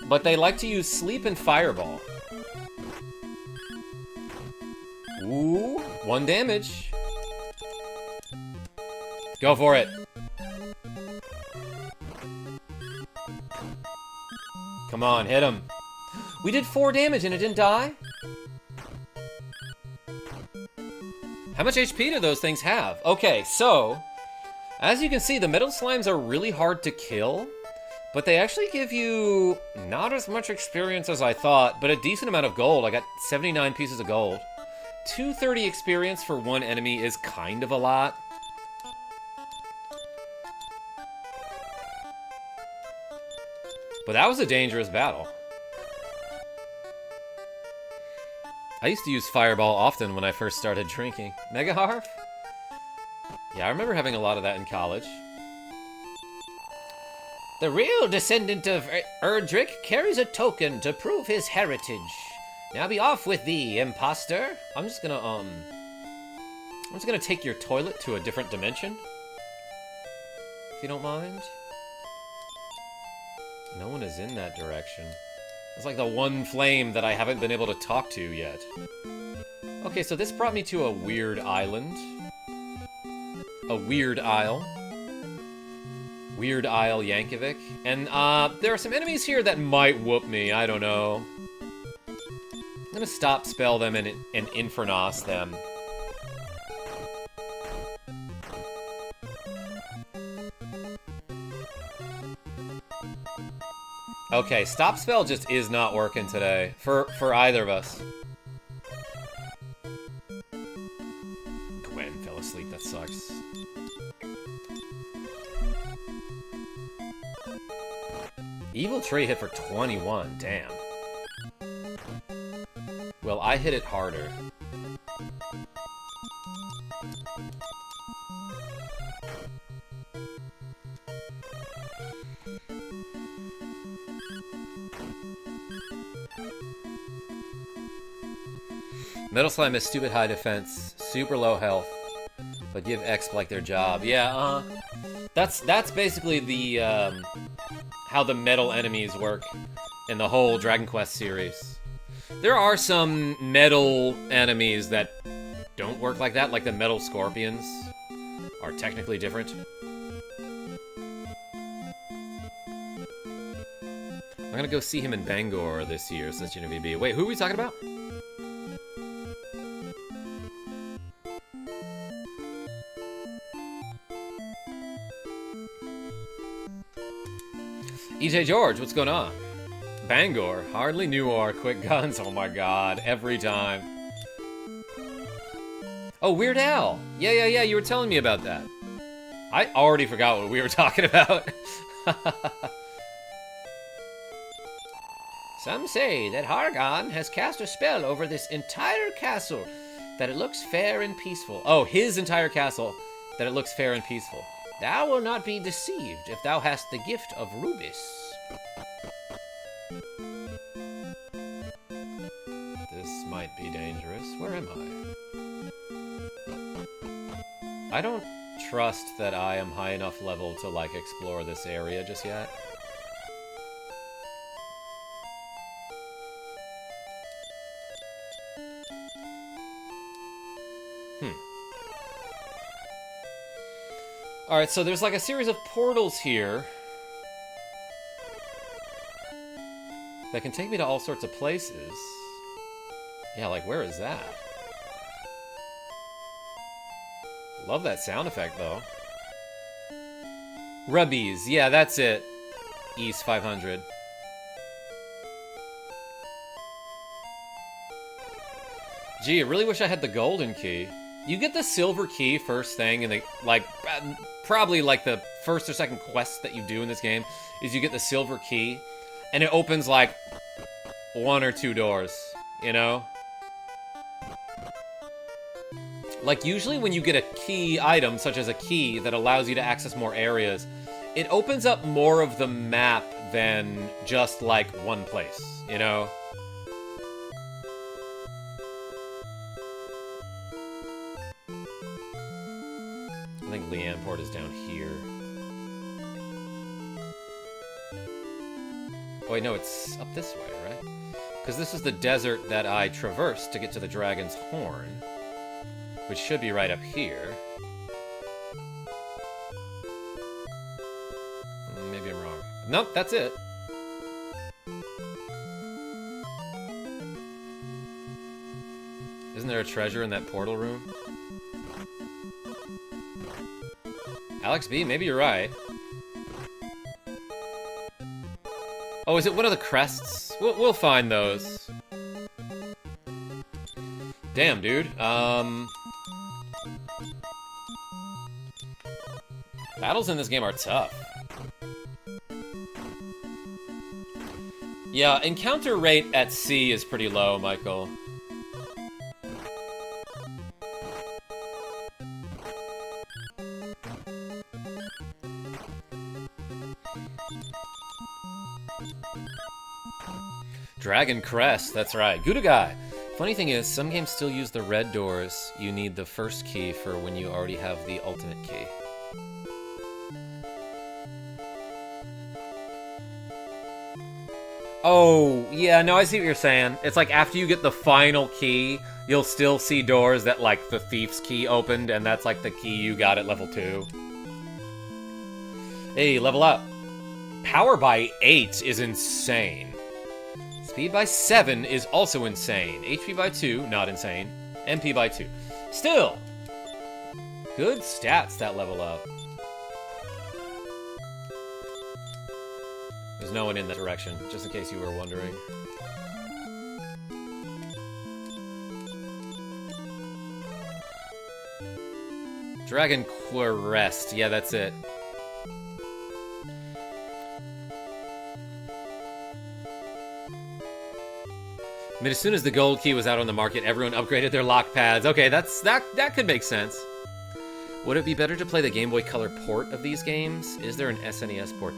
But they like to use sleep and fireball. Ooh, 1 damage. Go for it. Come on, hit him. We did 4 damage and it didn't die? How much HP do those things have? Okay, so, as you can see, the metal slimes are really hard to kill. But they actually give you not as much experience as I thought, but a decent amount of gold. I got 79 pieces of gold. 230 experience for 1 enemy is kind of a lot. But that was a dangerous battle. I used to use Fireball often when I first started drinking. Mega Harf? Yeah, I remember having a lot of that in college. The real descendant of Erdrick carries a token to prove his heritage. Now be off with thee, imposter. I'm just gonna take your toilet to a different dimension. If you don't mind. No one is in that direction. It's like the one flame that I haven't been able to talk to yet. Okay, so this brought me to a weird island. A weird isle. Weird Isle Yankovic. And, there are some enemies here that might whoop me, I don't know. I'm gonna stop spell them and Infernos them. Okay, stop spell just is not working today. For either of us. Gwen fell asleep, that sucks. Evil Tree hit for 21, damn. Well, I hit it harder. Metal Slime has stupid high defense, super low health, but give exp like their job. Yeah, that's basically the, how the metal enemies work in the whole Dragon Quest series. There are some metal enemies that don't work like that, like the metal scorpions are technically different. I'm gonna go see him in Bangor this year, says Genevieve B. Wait, who are we talking about? EJ George, what's going on? Bangor, hardly knew our quick guns. Oh my god, every time. Oh, Weird Al. Yeah, you were telling me about that. I already forgot what we were talking about. Some say that Hargon has cast a spell over this entire castle, that it looks fair and peaceful. Oh, his entire castle, that it looks fair and peaceful. Thou wilt not be deceived if thou hast the gift of Rubis. This might be dangerous. Where am I? I don't trust that I am high enough level to, like, explore this area just yet. Alright, so there's like a series of portals here that can take me to all sorts of places. Yeah, like, where is that? Love that sound effect, though. Rubbies. Yeah, that's it. East 500. Gee, I really wish I had the golden key. You get the silver key first thing, and like, probably like the first or second quest that you do in this game is you get the silver key, and it opens like 1 or 2 doors, you know? Like, usually when you get a key item, such as a key that allows you to access more areas, it opens up more of the map than just, like, one place, you know? I think Leanport is down here. Oh, wait, no, it's up this way, right? Because this is the desert that I traversed to get to the Dragon's Horn, which should be right up here. Maybe I'm wrong. Nope, that's it. Isn't there a treasure in that portal room? Alex B, maybe you're right. Oh, is it one of the crests? We'll find those. Damn, dude. Battles in this game are tough. Yeah, encounter rate at sea is pretty low, Michael. Dragon Crest, that's right. Gouda guy. Funny thing is, some games still use the red doors. You need the first key for when you already have the ultimate key. Oh, yeah, no, I see what you're saying. It's like after you get the final key, you'll still see doors that, like, the thief's key opened, and that's, like, the key you got at level 2. Hey, level up. Power by 8 is insane. Speed by 7 is also insane. HP by 2, not insane. MP by 2. Still! Good stats, that level up. There's no one in that direction, just in case you were wondering. Dragon Quest, yeah, that's it. I mean, as soon as the gold key was out on the market, everyone upgraded their lock pads. Okay, that could make sense. Would it be better to play the Game Boy Color port of these games? Is there an SNES port?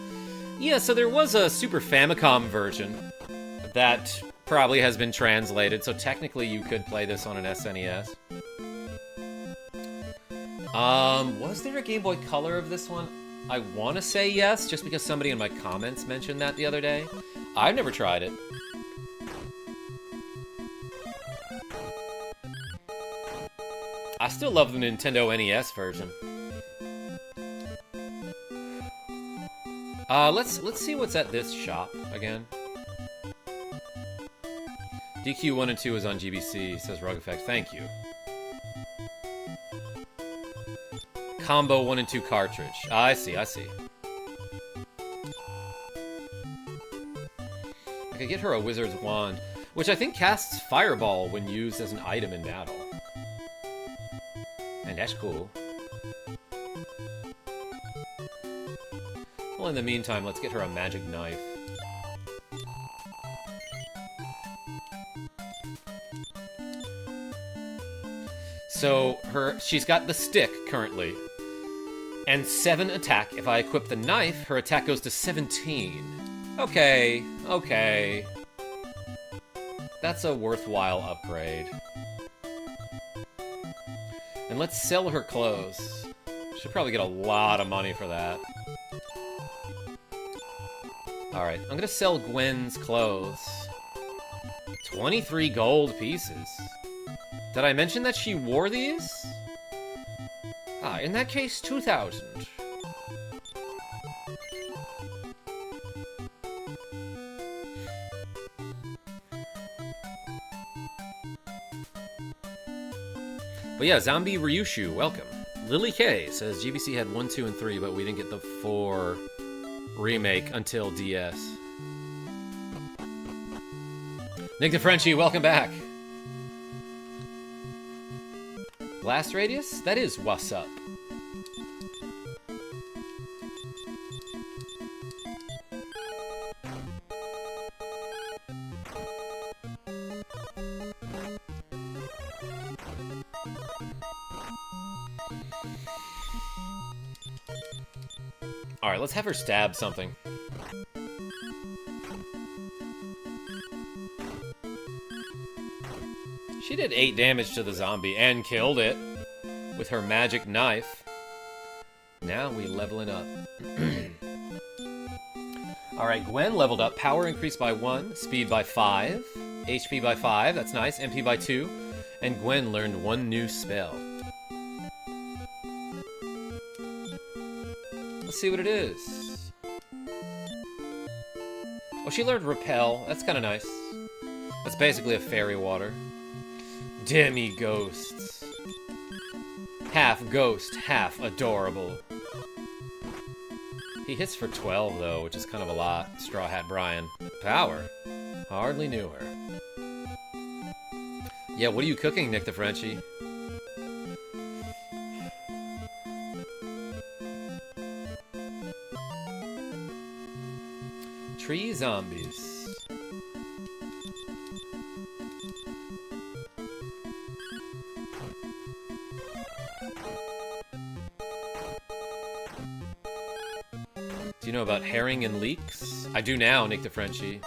Yeah, so there was a Super Famicom version that probably has been translated, so technically you could play this on an SNES. Was there a Game Boy Color of this one? I want to say yes, just because somebody in my comments mentioned that the other day. I've never tried it. I still love the Nintendo NES version. Let's see what's at this shop again. DQ 1 and 2 is on GBC, says Rug Effect. Thank you. Combo 1 and 2 cartridge. I see. could get her a wizard's wand, which I think casts fireball when used as an item in battle. And that's cool. Well, in the meantime, let's get her a magic knife. So, she's got the stick, currently. And 7 attack. If I equip the knife, her attack goes to 17. Okay, okay. That's a worthwhile upgrade. And let's sell her clothes. Should probably get a lot of money for that. Alright, I'm gonna sell Gwen's clothes. 23 gold pieces. Did I mention that she wore these? Ah, in that case, 2,000. But yeah, Zombie Ryushu, welcome. Lily K says GBC had 1, 2, and 3, but we didn't get the 4 remake until DS. Nick DeFrenchie, welcome back. Blast radius? That is what's up. Alright, let's have her stab something. She did 8 damage to the zombie and killed it with her magic knife. Now we leveling up. Alright, Gwen leveled up. Power increased by 1, speed by 5, HP by 5, that's nice, MP by 2, and Gwen learned 1 new spell. Let's see what it is. Oh, she learned Repel. That's kind of nice. That's basically a fairy water. Demi-ghosts. Half ghost, half adorable. He hits for 12, though, which is kind of a lot. Straw Hat Brian. Power. Hardly knew her. Yeah, what are you cooking, Nick DeFrenchie? Tree zombies. Do you know about herring and leeks? I do now, Nick DeFrenchie.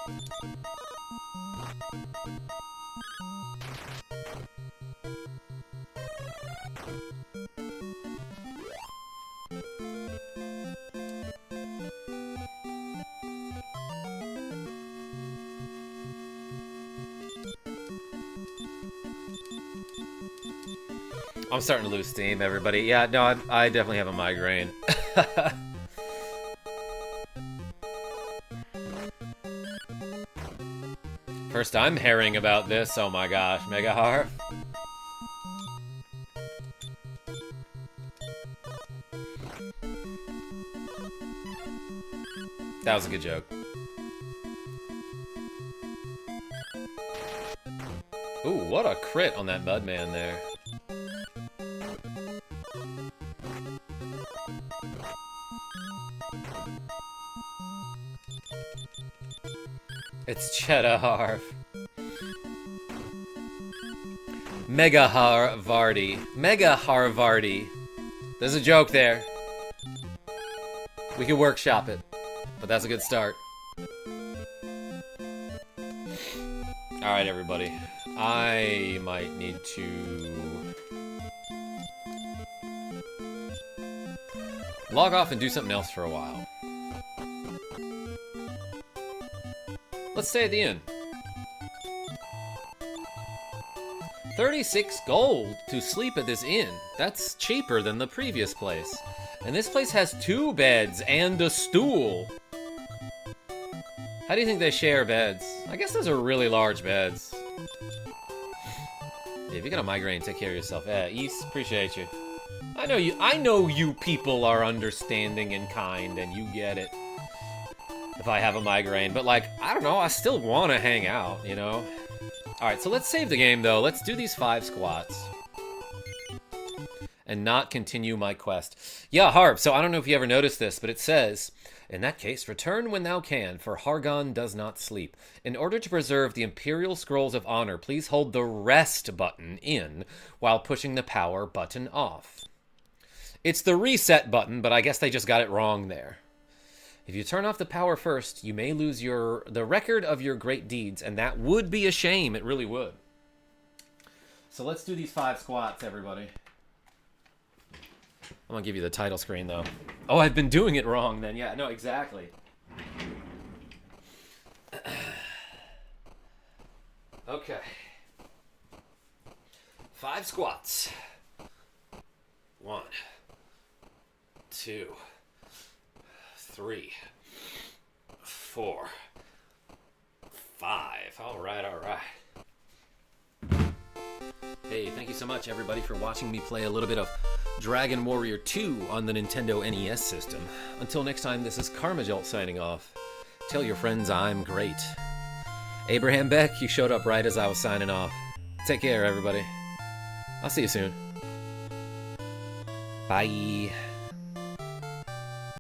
I'm starting to lose steam, everybody. Yeah, no, I definitely have a migraine. First I'm hearing about this, oh my gosh, Mega Harp. That was a good joke. Ooh, what a crit on that Mudman there. It's Cheddar Harv. Mega Harvardi. Mega Harvardi. There's a joke there. We can workshop it, but that's a good start. Alright, everybody. I might need to log off and do something else for a while. Let's stay at the inn. 36 gold to sleep at this inn. That's cheaper than the previous place. And this place has 2 beds and a stool. How do you think they share beds? I guess those are really large beds. Yeah, if you got a migraine, take care of yourself. East, appreciate you. I know you people are understanding and kind, and you get it. if I have a migraine. But, like, I don't know, I still want to hang out, you know? Alright, so let's save the game, though. Let's do these 5 squats. And not continue my quest. Yeah, Harp, so I don't know if you ever noticed this, but it says, in that case, return when thou can, for Hargon does not sleep. In order to preserve the Imperial Scrolls of Honor, please hold the rest button in while pushing the power button off. It's the reset button, but I guess they just got it wrong there. If you turn off the power first, you may lose the record of your great deeds, and that would be a shame. It really would. So let's do these 5 squats, everybody. I'm gonna give you the title screen, though. Oh, I've been doing it wrong, then. Yeah, no, exactly. Okay. 5 squats. 1, 2, 3, 4, 5. All right, all right. Hey, thank you so much, everybody, for watching me play a little bit of Dragon Warrior 2 on the Nintendo NES system. Until next time, this is KarmaJolt signing off. Tell your friends I'm great. Abraham Beck, you showed up right as I was signing off. Take care, everybody. I'll see you soon. Bye.